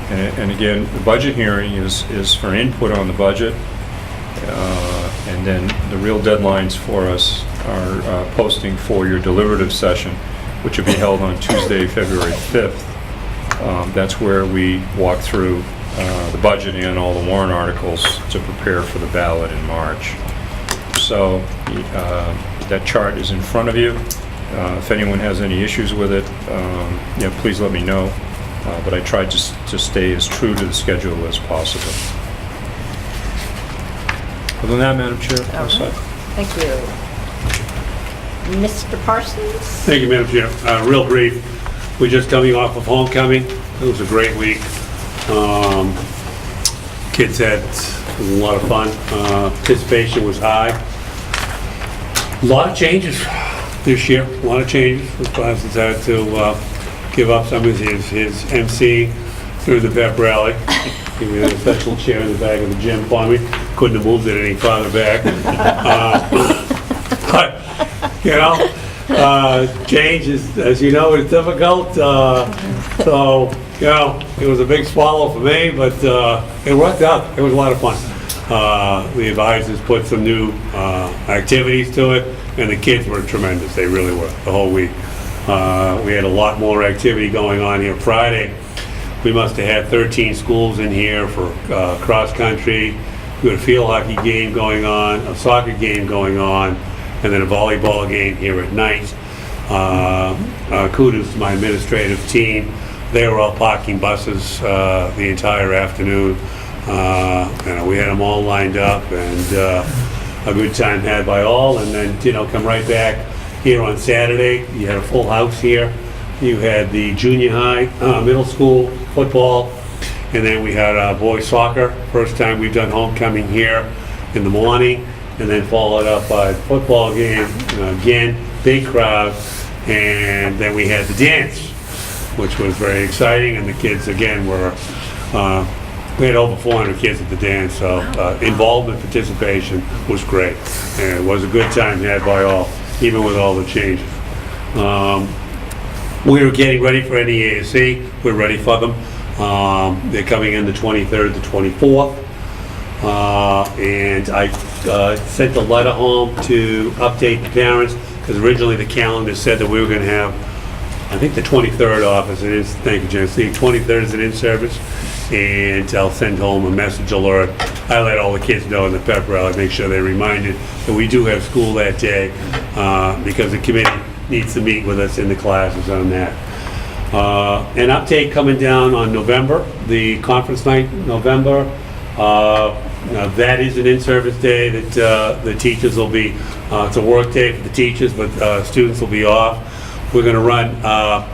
And again, the budget hearing is for input on the budget. And then the real deadlines for us are posting for your deliberative session, which will be held on Tuesday, February 5th. That's where we walk through the budget and all the warrant articles to prepare for the ballot in March. So that chart is in front of you. If anyone has any issues with it, please let me know. But I tried to stay as true to the schedule as possible. Other than that, Madam Chair, all set. Thank you. Mr. Parsons? Thank you, Madam Chair. Real brief, we're just coming off of homecoming. It was a great week. Kids had a lot of fun. Participation was high. A lot of changes this year, a lot of changes. The classes had to give up some of his MC through the pep rally. He had a special chair in the back of the gym for me. Couldn't have moved it any farther back. But, you know, change is, as you know, is difficult. So, you know, it was a big swallow for me, but it worked out. It was a lot of fun. The advisors put some new activities to it, and the kids were tremendous. They really were, the whole week. We had a lot more activity going on here. Friday, we must have had 13 schools in here for cross-country. We had a field hockey game going on, a soccer game going on, and then a volleyball game here at night. Kudos to my administrative team. They were all parking buses the entire afternoon. We had them all lined up, and a good time had by all. And then, come right back here on Saturday. You had a full house here. You had the junior high, middle school football, and then we had boys soccer. First time we've done homecoming here in the morning, and then followed up by the football game, again, big crowd, and then we had the dance, which was very exciting, and the kids, again, we had over 400 kids at the dance, so involvement, participation was great, and it was a good time had by all, even with all the changes. We were getting ready for NEASC. We're ready for them. They're coming in the 23rd to 24th. And I sent a letter home to update the parents, because originally the calendar said that we were going to have, I think, the 23rd off as it is. Thank you, Janice. The 23rd is an in-service, and I'll send home a message alert. I let all the kids know in the pep rally, make sure they're reminded that we do have school that day, because the committee needs to meet with us in the classes on that. An update coming down on November, the conference night, November. That is an in-service day that the teachers will be, it's a work day for the teachers, but students will be off. We're going to run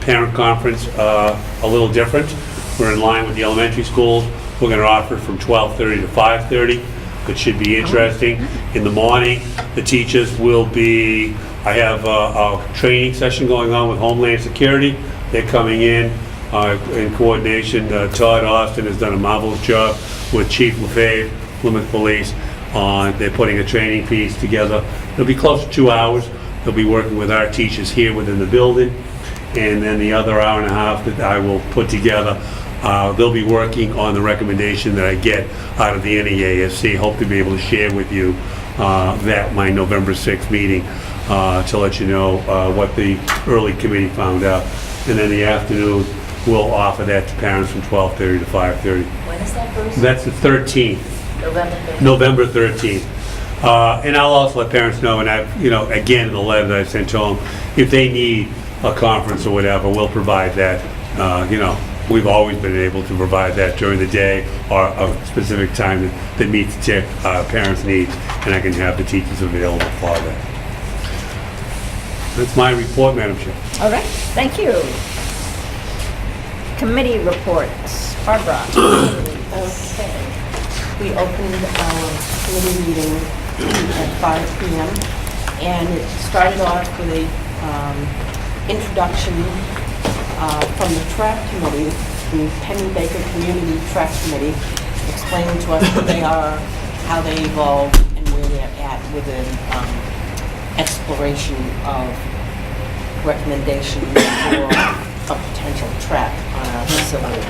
parent conference a little different. We're in line with the elementary schools. We're going to offer it from 12:30 to 5:30. It should be interesting. In the morning, the teachers will be, I have a training session going on with Homeland Security. They're coming in coordination. Todd Austin has done a marvelous job with Chief LaFave, Plymouth Police. They're putting a training piece together. It'll be close to 2 hours. They'll be working with our teachers here within the building. And then the other hour and a half that I will put together, they'll be working on the recommendation that I get out of the NEASC. Hope to be able to share with you that my November 6th meeting to let you know what the early committee found out. And then the afternoon, we'll offer that to parents from 12:30 to 5:30. When is that, Bruce? That's the 13th, November 13th. November 13th. And I'll also let parents know, and I've, again, in the letter that I sent to them, if they need a conference or whatever, we'll provide that. We've always been able to provide that during the day or a specific time that meets parents' needs, and I can have the teachers available for that. That's my report, Madam Chair. All right, thank you. Committee reports. Barbara. Okay. We opened our committee meeting at 5 p.m. and it started off with a introduction from the track committee, the Penny Baker Community Track Committee, explaining to us who they are, how they evolved, and where they're at within exploration of recommendations for a potential track on our facility.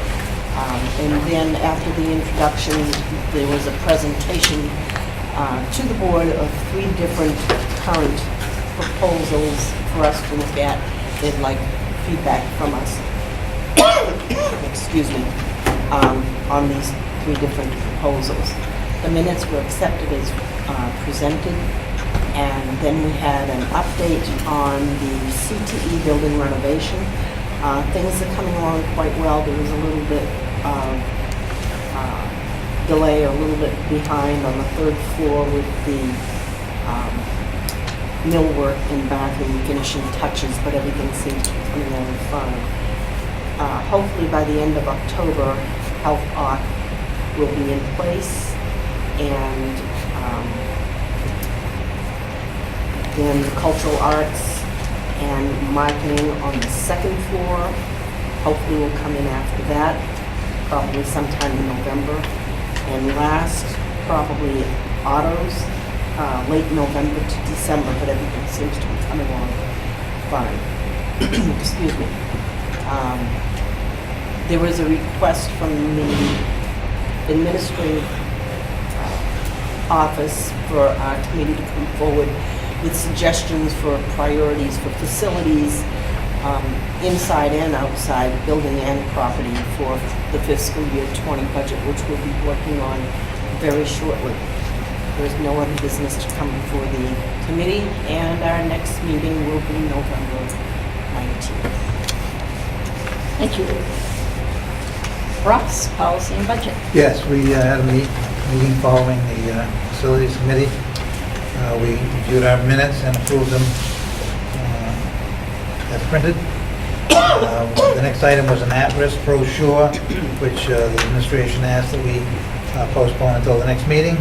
And then after the introduction, there was a presentation to the board of 3 different current proposals for us to look at. They'd like feedback from us, excuse me, on these 3 different proposals. The minutes were accepted as presented, and then we had an update on the CTE building renovation. Things are coming along quite well. There was a little bit of delay, a little bit behind on the 3rd floor with the millwork and bathroom finishing touches, but everything seems to be coming along fine. Hopefully by the end of October, Health Art will be in place, and then the cultural arts and marketing on the 2nd floor hopefully will come in after that, probably sometime in November. And last, probably autos, late November to December, but everything seems to be coming along fine. Excuse me. There was a request from the administrative office for our committee to come forward with suggestions for priorities for facilities, inside and outside, building and property, for the fiscal year 20 budget, which we'll be working on very shortly. There's no other business to come before the committee, and our next meeting will be November Thank you. Ross, policy and budget. Yes, we had a meeting following the facilities committee. We reviewed our minutes and approved them as printed. The next item was an at-risk brochure, which the administration asked that we postpone until the next meeting.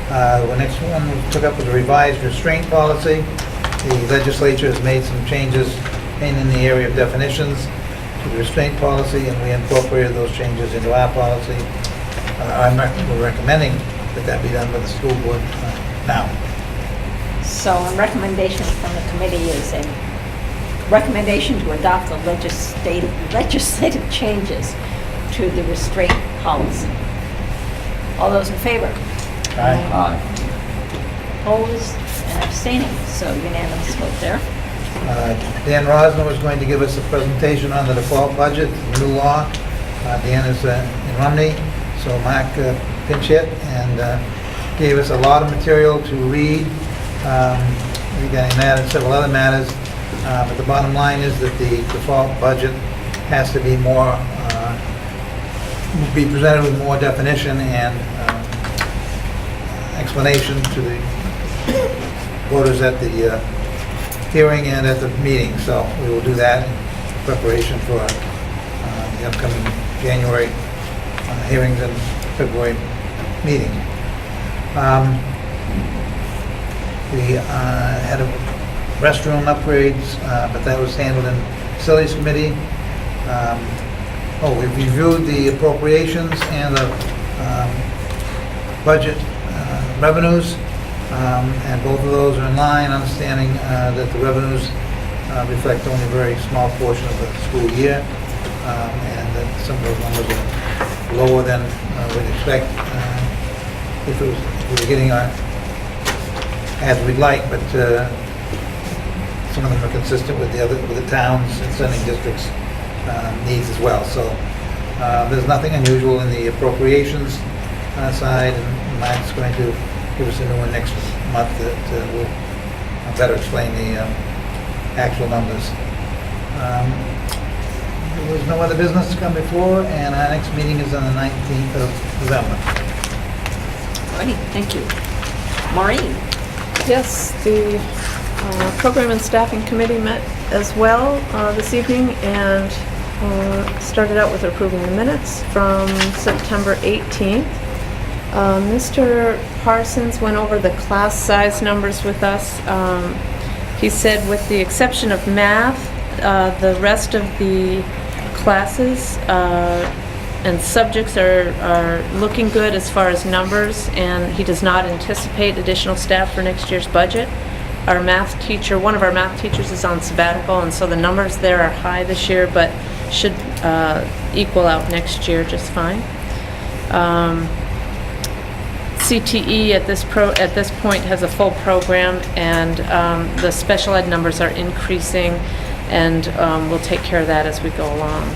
The next one we took up was a revised restraint policy. The legislature has made some changes in the area of definitions to the restraint policy, and we incorporated those changes into our policy. We're recommending that that be done by the school board now. So a recommendation from the committee is a recommendation to adopt the legislative changes to the restraint policy. All those in favor? Aye. Opposed and abstaining, so unanimous vote there. Dan Rosner was going to give us a presentation on the default budget, the new law. Dan is in Romney, so Mark pinch hit and gave us a lot of material to read regarding that and several other matters. But the bottom line is that the default budget has to be more, be presented with more definition and explanation to the voters at the hearing and at the meeting. So we will do that in preparation for the upcoming January hearings and February meeting. We had a restroom upgrades, but that was handled in facilities committee. We reviewed the appropriations and the budget revenues, and both of those are in line, understanding that the revenues reflect only a very small portion of the school year, and that some of those numbers are lower than we'd expect if we were getting our as we'd like, but some of them are consistent with the towns and sending districts' needs as well. So there's nothing unusual in the appropriations side, and Mike's going to give us a new one next month that will better explain the actual numbers. There was no other business to come before, and our next meeting is on the 19th of November. Righty, thank you. Maureen? Yes, the Program and Staffing Committee met as well this evening and started out with approving the minutes from September 18th. Mr. Parsons went over the class size numbers with us. He said with the exception of math, the rest of the classes and subjects are looking good as far as numbers, and he does not anticipate additional staff for next year's budget. Our math teacher, one of our math teachers is on sabbatical, and so the numbers there are high this year, but should equal out next year just fine. CTE at this point has a full program, and the special ed numbers are increasing, and we'll take care of that as we go along.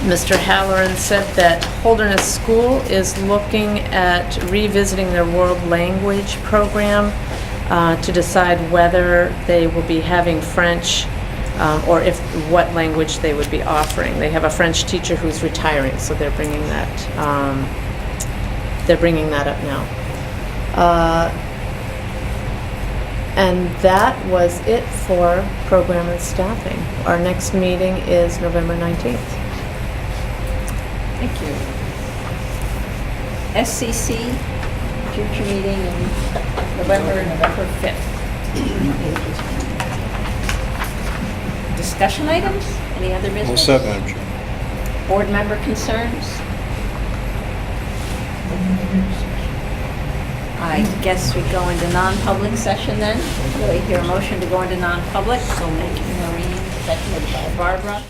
Mr. Halloran said that Holderness School is looking at revisiting their world language program to decide whether they will be having French or what language they would be offering. They have a French teacher who's retiring, so they're bringing that up now. And that was it for program and staffing. Our next meeting is November 19th. Thank you. SCC, future meeting in November 5th. Discussion items? Any other business? All set, Madam Chair. Board member concerns? I guess we go into non-public session then. Do I hear a motion to go into non-public? So thank you, Maureen, seconded by Barbara.